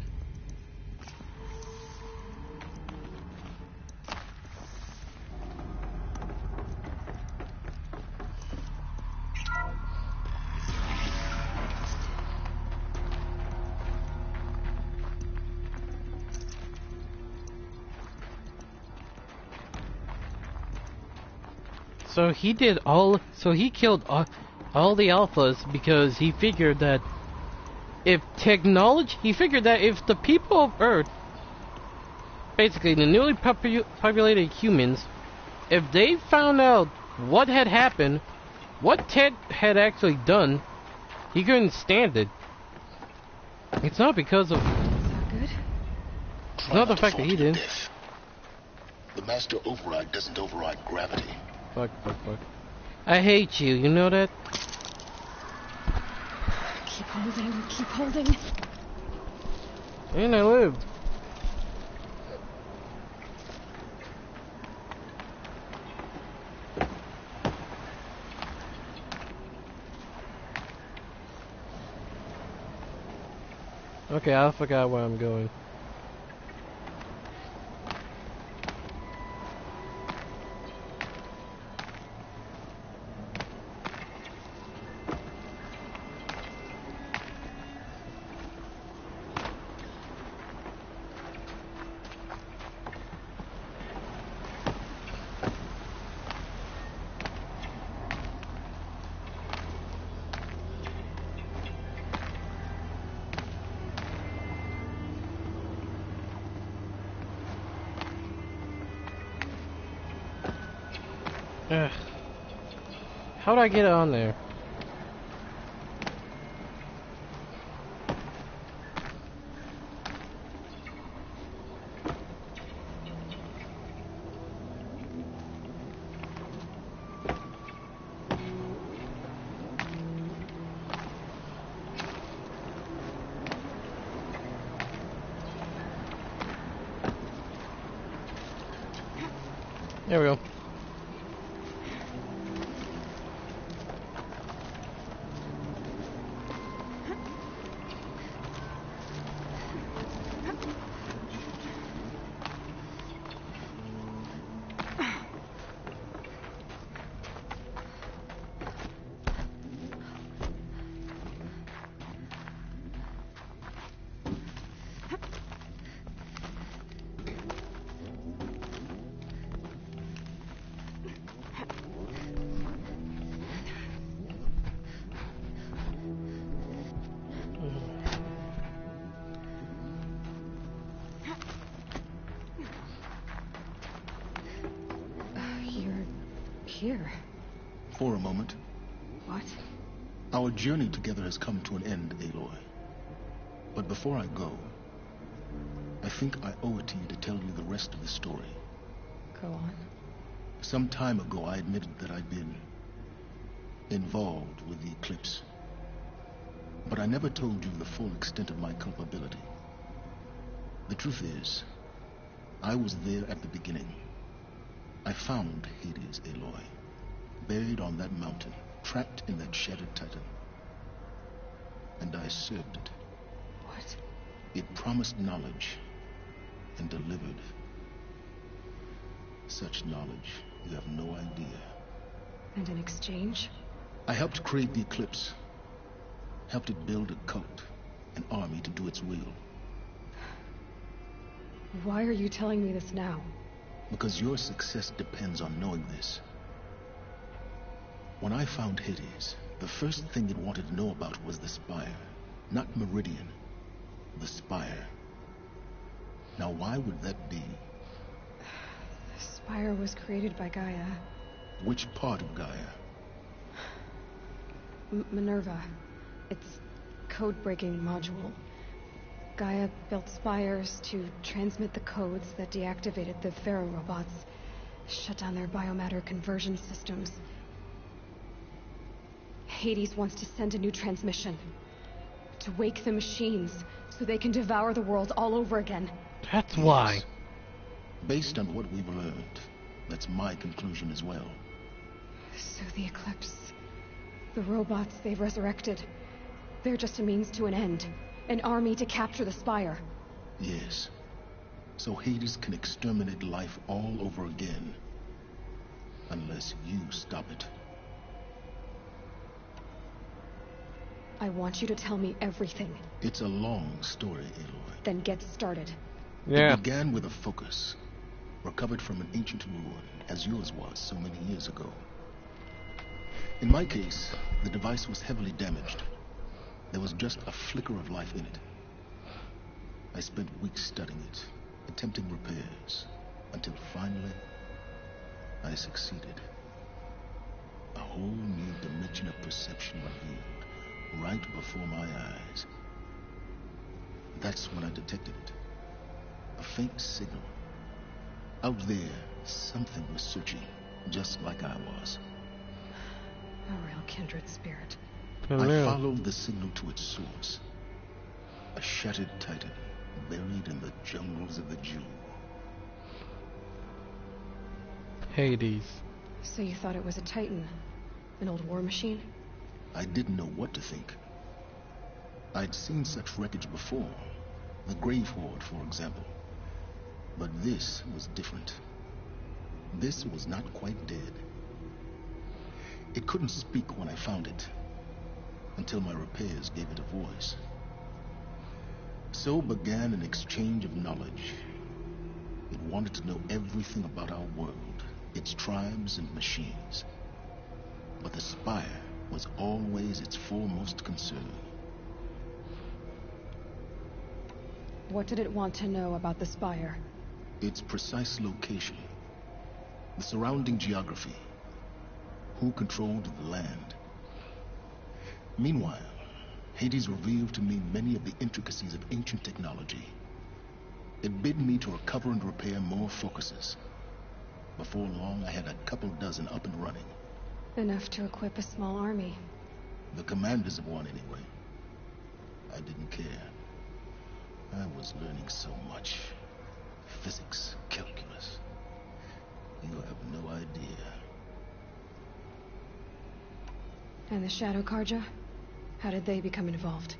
So he did all. So he killed all the alphas because he figured that if technology, he figured that if the people of Earth, basically the newly populated humans, if they found out what had happened, what Ted had actually done, he couldn't stand it. It's not because of. Is that good? It's not the fact that he did. The Master Override doesn't override gravity. Fuck. I hate you, you know that? Keep holding, keep holding. And I lived. Okay, I forgot where I'm going. Ugh. How'd I get on there? There we go. Here. For a moment. What? Our journey together has come to an end, Aloy. But before I go, I think I owe it to you to tell you the rest of the story. Go on. Some time ago, I admitted that I'd been involved with the eclipse. But I never told you the full extent of my culpability. The truth is, I was there at the beginning. I found Hades, Aloy, buried on that mountain, trapped in that shattered titan. And I served it. What? It promised knowledge and delivered. Such knowledge, you have no idea. And in exchange? I helped create the eclipse. Helped it build a cult, an army to do its will. Why are you telling me this now? Because your success depends on knowing this. When I found Hades, the first thing it wanted to know about was the Spire, not Meridian. The Spire. Now, why would that be? The Spire was created by Gaia. Which part of Gaia? Minerva. Its code-breaking module. Gaia built spires to transmit the codes that deactivated the Pharaoh robots, shut down their biomatter conversion systems. Hades wants to send a new transmission. To wake the machines, so they can devour the world all over again. That's why. Based on what we've learned, that's my conclusion as well. So the Eclipse... the robots they've resurrected... they're just a means to an end. An army to capture the Spire. Yes. So Hades can exterminate life all over again. Unless you stop it. I want you to tell me everything. It's a long story, Aloy. Then get started. Yeah. It began with a focus. Recovered from an ancient ruin, as yours was so many years ago. In my case, the device was heavily damaged. There was just a flicker of life in it. I spent weeks studying it, attempting repairs, until finally, I succeeded. A whole new dimension of perception revealed, right before my eyes. That's when I detected it. A faint signal. Out there, something was searching, just like I was. A real kindred spirit. I followed the signal to its source. A shattered titan, buried in the jungles of the Jew. Hades. So you thought it was a titan? An old war machine? I didn't know what to think. I'd seen such wreckage before. The Grave Horde, for example. But this was different. This was not quite dead. It couldn't speak when I found it, until my repairs gave it a voice. So began an exchange of knowledge. It wanted to know everything about our world, its tribes and machines. But the Spire was always its foremost concern. What did it want to know about the Spire? Its precise location, the surrounding geography, who controlled the land. Meanwhile, Hades revealed to me many of the intricacies of ancient technology. It bid me to recover and repair more focuses. Before long, I had a couple dozen up and running. Enough to equip a small army. The commanders of one, anyway. I didn't care. I was learning so much. Physics, calculus. You have no idea. And the Shadow Karja? How did they become involved?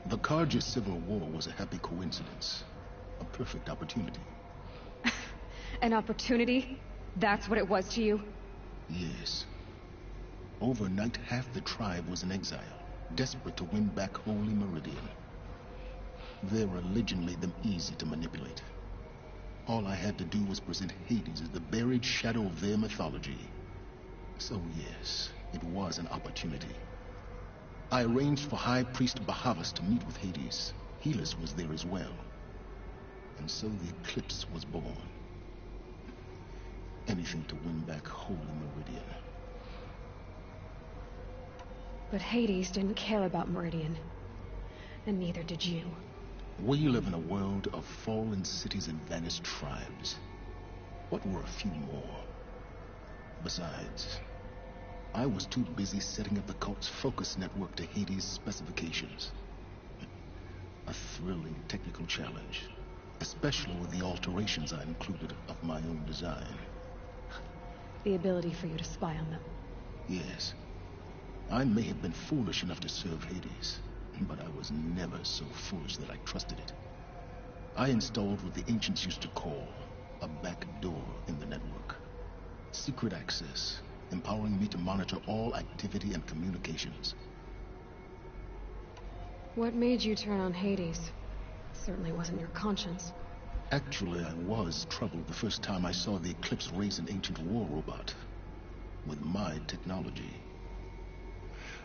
The Karja Civil War was a happy coincidence. A perfect opportunity. An opportunity? That's what it was to you? Yes. Overnight, half the tribe was in exile, desperate to win back Holy Meridian. Their religion made them easy to manipulate. All I had to do was present Hades as the buried shadow of their mythology. So yes, it was an opportunity. I arranged for High Priest Bahavas to meet with Hades. Helis was there as well. And so the Eclipse was born. Anything to win back Holy Meridian. But Hades didn't care about Meridian. And neither did you. We live in a world of fallen cities and vanished tribes. What were a few more? Besides, I was too busy setting up the cult's focus network to Hades' specifications. A thrilling technical challenge, especially with the alterations I included of my own design. The ability for you to spy on them. Yes. I may have been foolish enough to serve Hades, but I was never so foolish that I trusted it. I installed what the ancients used to call a back door in the network. Secret access, empowering me to monitor all activity and communications. What made you turn on Hades? Certainly wasn't your conscience. Actually, I was troubled the first time I saw the Eclipse raise an ancient war robot. With my technology.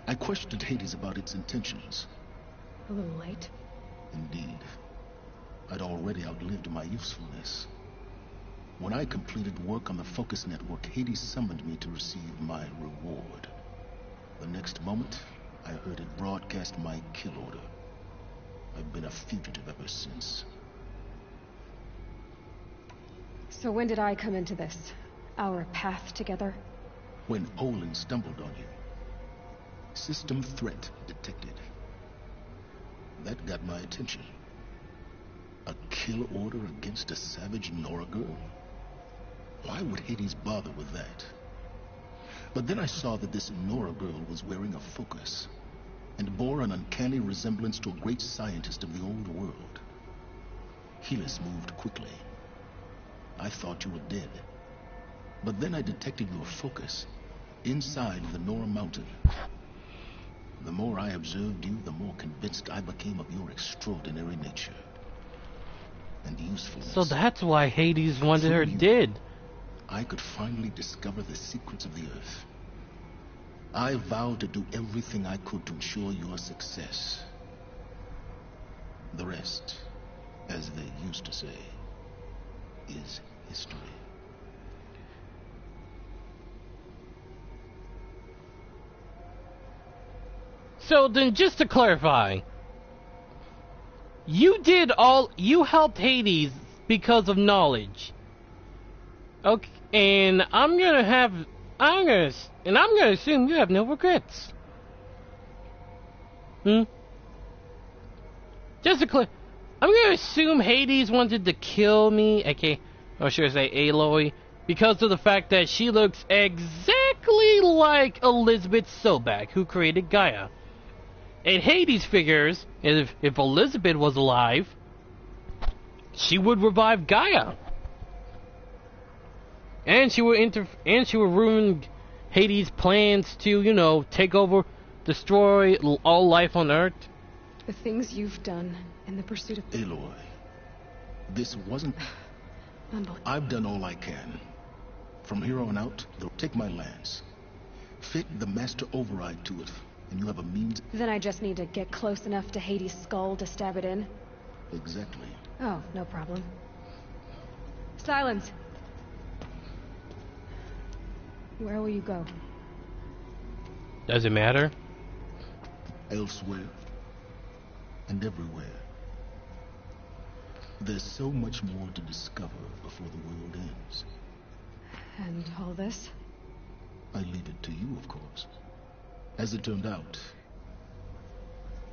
I questioned Hades about its intentions. A little late. Indeed, I'd already outlived my usefulness. When I completed work on the Focus Network, Hades summoned me to receive my reward. The next moment, I heard it broadcast my kill order. I've been a fugitive ever since. So when did I come into this? Our path together? When Olin stumbled on you. System threat detected. That got my attention. A kill order against a savage Nora girl? Why would Hades bother with that? But then I saw that this Nora girl was wearing a focus, and bore an uncanny resemblance to a great scientist of the old world. Helis moved quickly. I thought you were dead. But then I detected your focus inside the Nora mountain. The more I observed you, the more convinced I became of your extraordinary nature and usefulness. So that's why Hades wanted her you, dead. I could finally discover the secrets of the Earth. I vowed to do everything I could to ensure your success. The rest, as they used to say, is history. So then, just to clarify, you helped Hades because of knowledge. Okay, and I'm gonna assume you have no regrets. Just to clear, I'm gonna assume Hades wanted to kill me, okay, or should I say Aloy, because of the fact that she looks exactly like Elizabeth Sobek, who created Gaia. And Hades figures, if Elizabeth was alive, she would revive Gaia. And she would ruin Hades' plans to, take over, destroy all life on Earth. The things you've done in the pursuit of... Aloy, this wasn't... Unbelievable. I've done all I can. From here on out, they'll take my lands. Fit the master override to it, and you have a means... Then I just need to get close enough to Hades' skull to stab it in? Exactly. Oh, no problem. Silence! Where will you go? Does it matter? Elsewhere. And everywhere. There's so much more to discover before the world ends. And all this? I leave it to you, of course. As it turned out,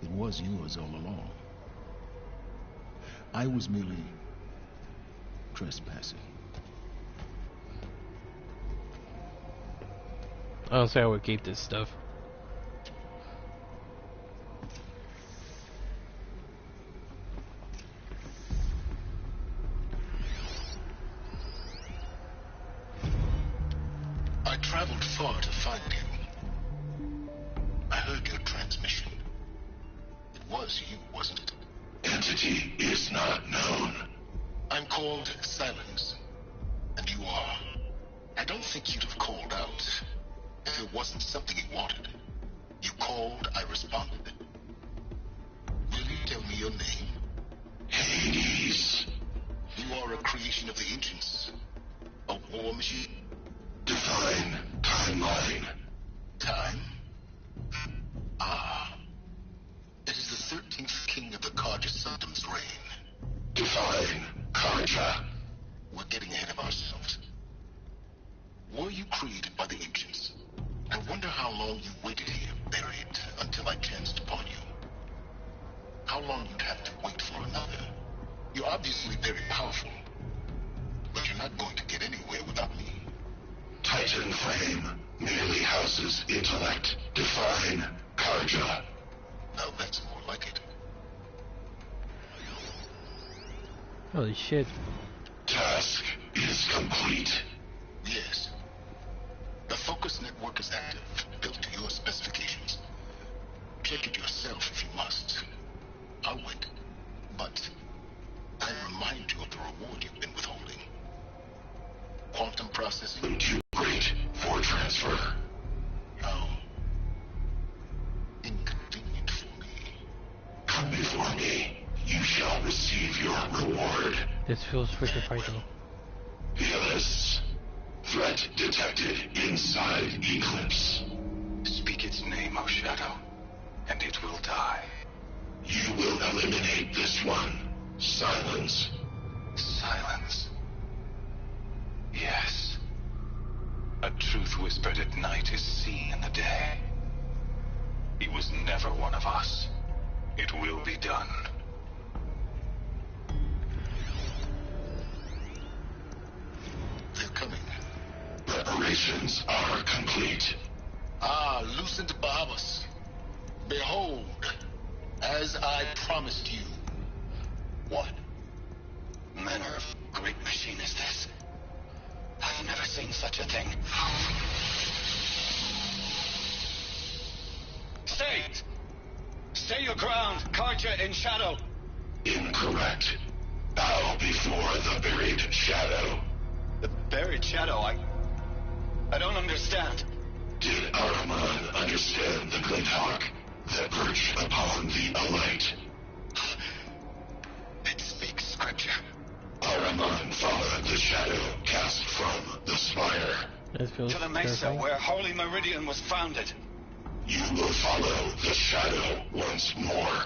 it was yours all along. I was merely trespassing. I don't say I would keep this stuff. I traveled far to find you. I heard your transmission. It was you, wasn't it? Entity is not known. I'm called Silence, and you are. I don't think you'd have called out if it wasn't something you wanted. You called, I responded. Will you tell me your name? Hades. You are a creation of the ancients. A war machine. Define timeline. Time? Ah. It is the 13th king of the Karja Sultan's reign. Define Karja. We're getting ahead of ourselves. Were you created by the ancients? I wonder how long you waited here, buried, until I chanced upon you. How long you'd have to wait for another. You're obviously very powerful, but you're not going to get anywhere without me. Titan flame merely houses intellect. Define Karja. Now that's more like it. Holy shit. Task is complete. Yes. The Focus Network is active, built to your specifications. Check it yourself if you must. I'll wait. But I remind you of the reward you've been withholding. Quantum processing. Too great for transfer. How inconvenient for me. Come before me. you shall receive your reward. This feels freaking frightening. Fearless. Threat detected inside Eclipse. Speak its name, O Shadow, and it will die. You will eliminate this one. Silence. Silence. Yes. A truth whispered at night is seen in the day. He was never one of us. It will be done. They're coming. Preparations are complete. Ah, Lucent Bahamas. Behold, as I promised you. What manner of great machine is this? I've never seen such a thing. Stay! Stay your ground, Karja in Shadow. Incorrect. Bow before the buried shadow. The buried shadow, I don't understand. Did Ahriman understand the Glint Hawk that perched upon the Alight? It speaks scripture. Ahriman followed the shadow cast from the spire. To the mesa where Holy Meridian was founded. You will follow the shadow once more.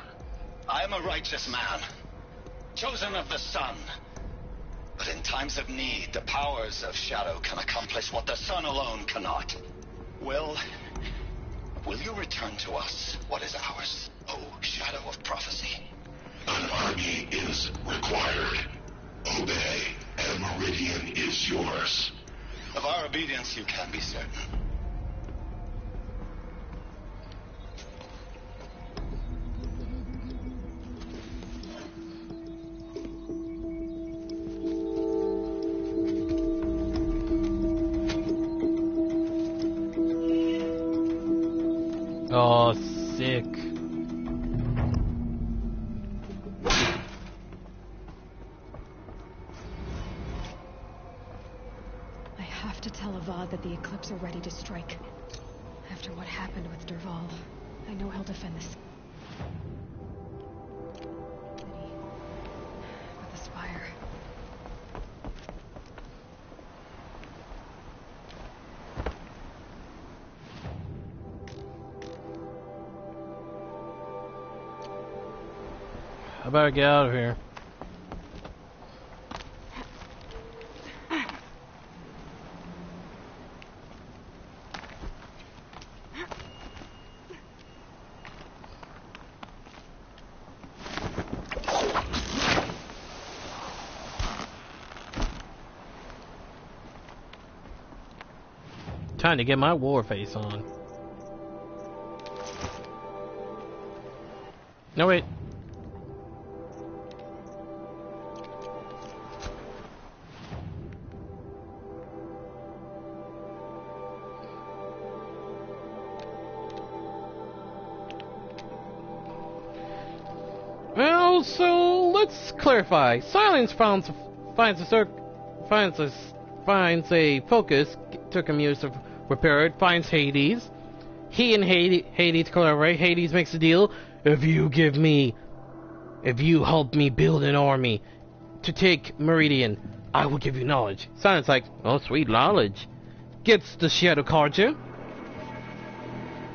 I am a righteous man, chosen of the sun. But in times of need, the powers of shadow can accomplish what the sun alone cannot. Will you return to us what is ours, O Shadow of Prophecy? An army is required. Obey, and Meridian is yours. Of our obedience, you can be certain. Oh, sick. I have to tell Avad that the Eclipse are ready to strike. After what happened with Derval, I know he'll defend this. With the Spire. I better get out of here. Time to get my war face on. No, wait. Well, so let's clarify. Silence finds a focus. Took him years to repair it. Finds Hades. He and Hades collaborate. Hades makes a deal. If you help me build an army to take Meridian, I will give you knowledge. Silence like, oh, sweet knowledge. Gets the Shadow Karja.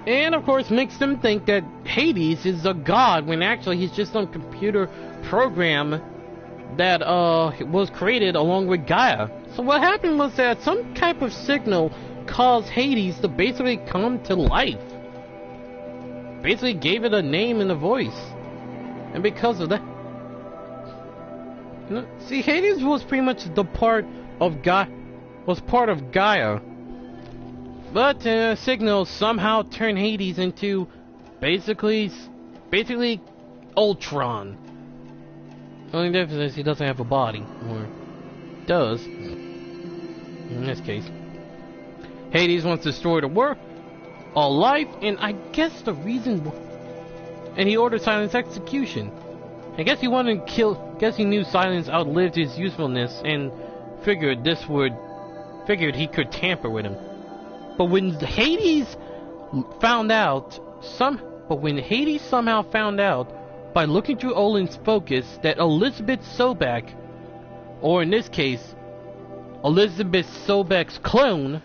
And of course makes them think that Hades is a god when actually he's just some computer program that was created along with Gaia. So what happened was that some type of signal caused Hades to basically come to life. Basically gave it a name and a voice. And because of that, see, Hades was pretty much the part of Gaia. But Signal somehow turned Hades into basically Ultron. Only difference is he doesn't have a body, or does in this case. Hades wants to destroy the world, all life, and I guess the reason. And he ordered Silence execution. I guess he wanted to kill. Guess he knew Silence outlived his usefulness and figured he could tamper with him. But when Hades somehow found out by looking through Olin's focus that Elizabeth Sobek, or in this case, Elizabeth Sobek's clone,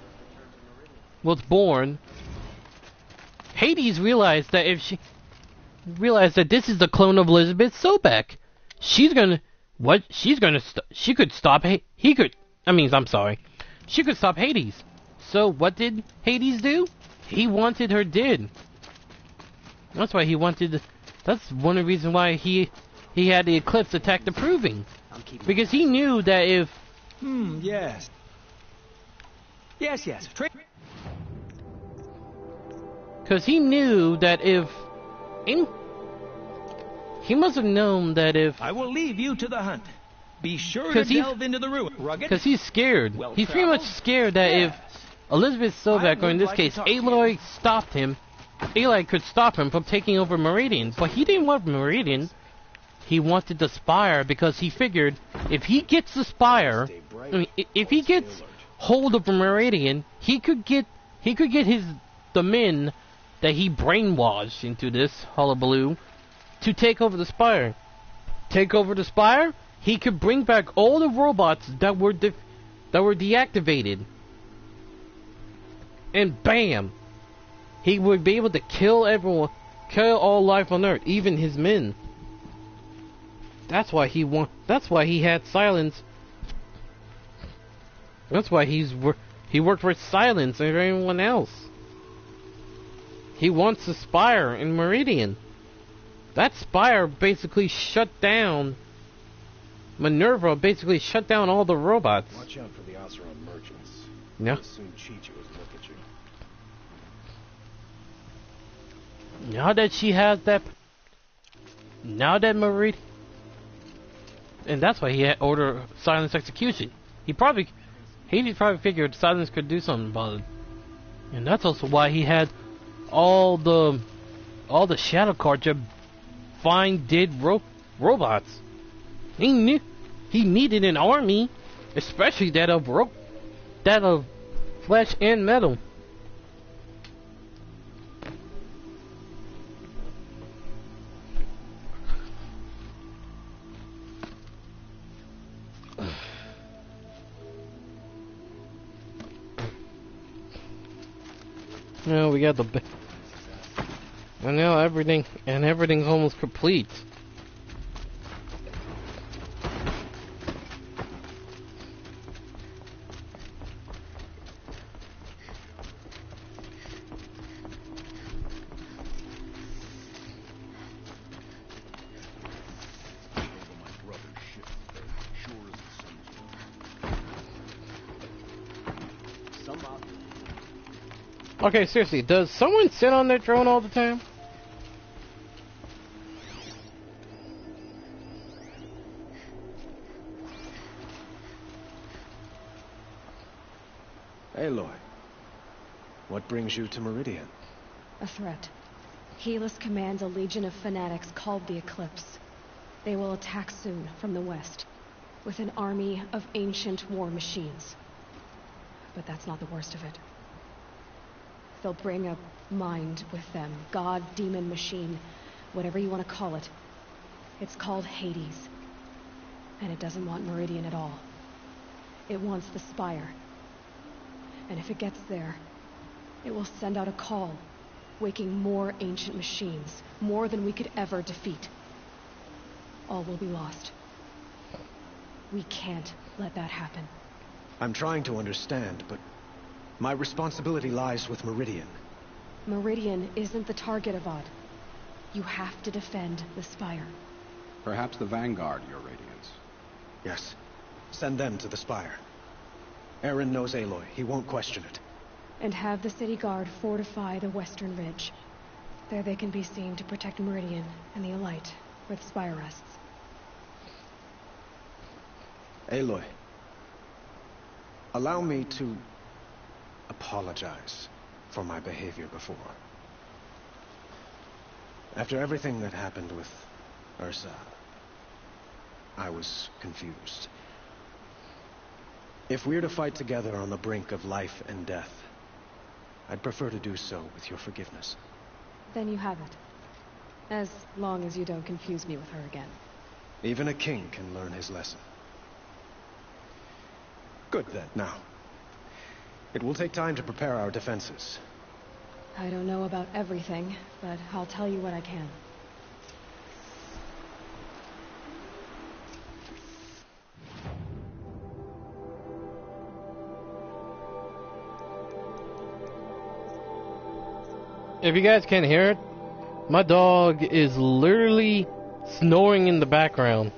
was born. Hades realized that this is the clone of Elizabeth Sobek. She could stop Hades. So what did Hades do? He wanted her dead. That's one of the reasons why he had the Eclipse attack the Proving. Because he knew that if... Yes. Yes. Because he knew that if... He must have known that if... I will leave you to the hunt. Be sure to delve into the ruin, Rugged. Because he's scared. He's pretty much scared that if Elizabeth Sobek, or in this case, Aloy, stopped him, Aloy could stop him from taking over Meridian. But he didn't want Meridian. He wanted the Spire because he figured if he gets the Spire, if he gets hold of Meridian, he could get the men that he brainwashed into this hullabaloo to take over the Spire. Take over the Spire, he could bring back all the robots that were deactivated. And bam! He would be able to kill everyone, kill all life on Earth, even his men. That's why he had Silence. That's why he worked for Silence and everyone else. He wants the Spire in Meridian. That Spire basically shut down... Minerva basically shut down all the robots. Watch out for the Oseron merchants. Yeah. They'll soon cheat you as look at you. Now that she has that... Meridian... And that's why he had order Silence execution. He probably figured Silence could do something about it. And that's also why he had all the shadow cards to find dead robots. He needed an army, especially that of flesh and metal. Now we got and now everything's almost complete. Okay, seriously, does someone sit on their throne all the time? Aloy, what brings you to Meridian? A threat. Helis commands a legion of fanatics called the Eclipse. They will attack soon from the west, with an army of ancient war machines. But that's not the worst of it. They'll bring a mind with them. God, demon, machine, whatever you want to call it. It's called Hades. And it doesn't want Meridian at all. It wants the Spire. And if it gets there, it will send out a call, waking more ancient machines, more than we could ever defeat. All will be lost. We can't let that happen. I'm trying to understand, but my responsibility lies with Meridian. Meridian isn't the target, Avad. You have to defend the Spire. Perhaps the Vanguard, Your Radiance. Yes. Send them to the Spire. Aaron knows Aloy. He won't question it. And have the city guard fortify the western ridge. There they can be seen to protect Meridian and the Elite, where the Spire rests. Aloy, allow me to apologize for my behavior before. After everything that happened with Ursa, I was confused. If we're to fight together on the brink of life and death, I'd prefer to do so with your forgiveness. Then you have it. As long as you don't confuse me with her again. Even a king can learn his lesson. Good then. Now, it will take time to prepare our defenses. I don't know about everything, but I'll tell you what I can. If you guys can't hear it, my dog is literally snoring in the background.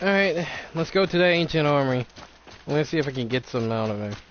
Alright, let's go to the ancient armory. Let's see if I can get some out of it.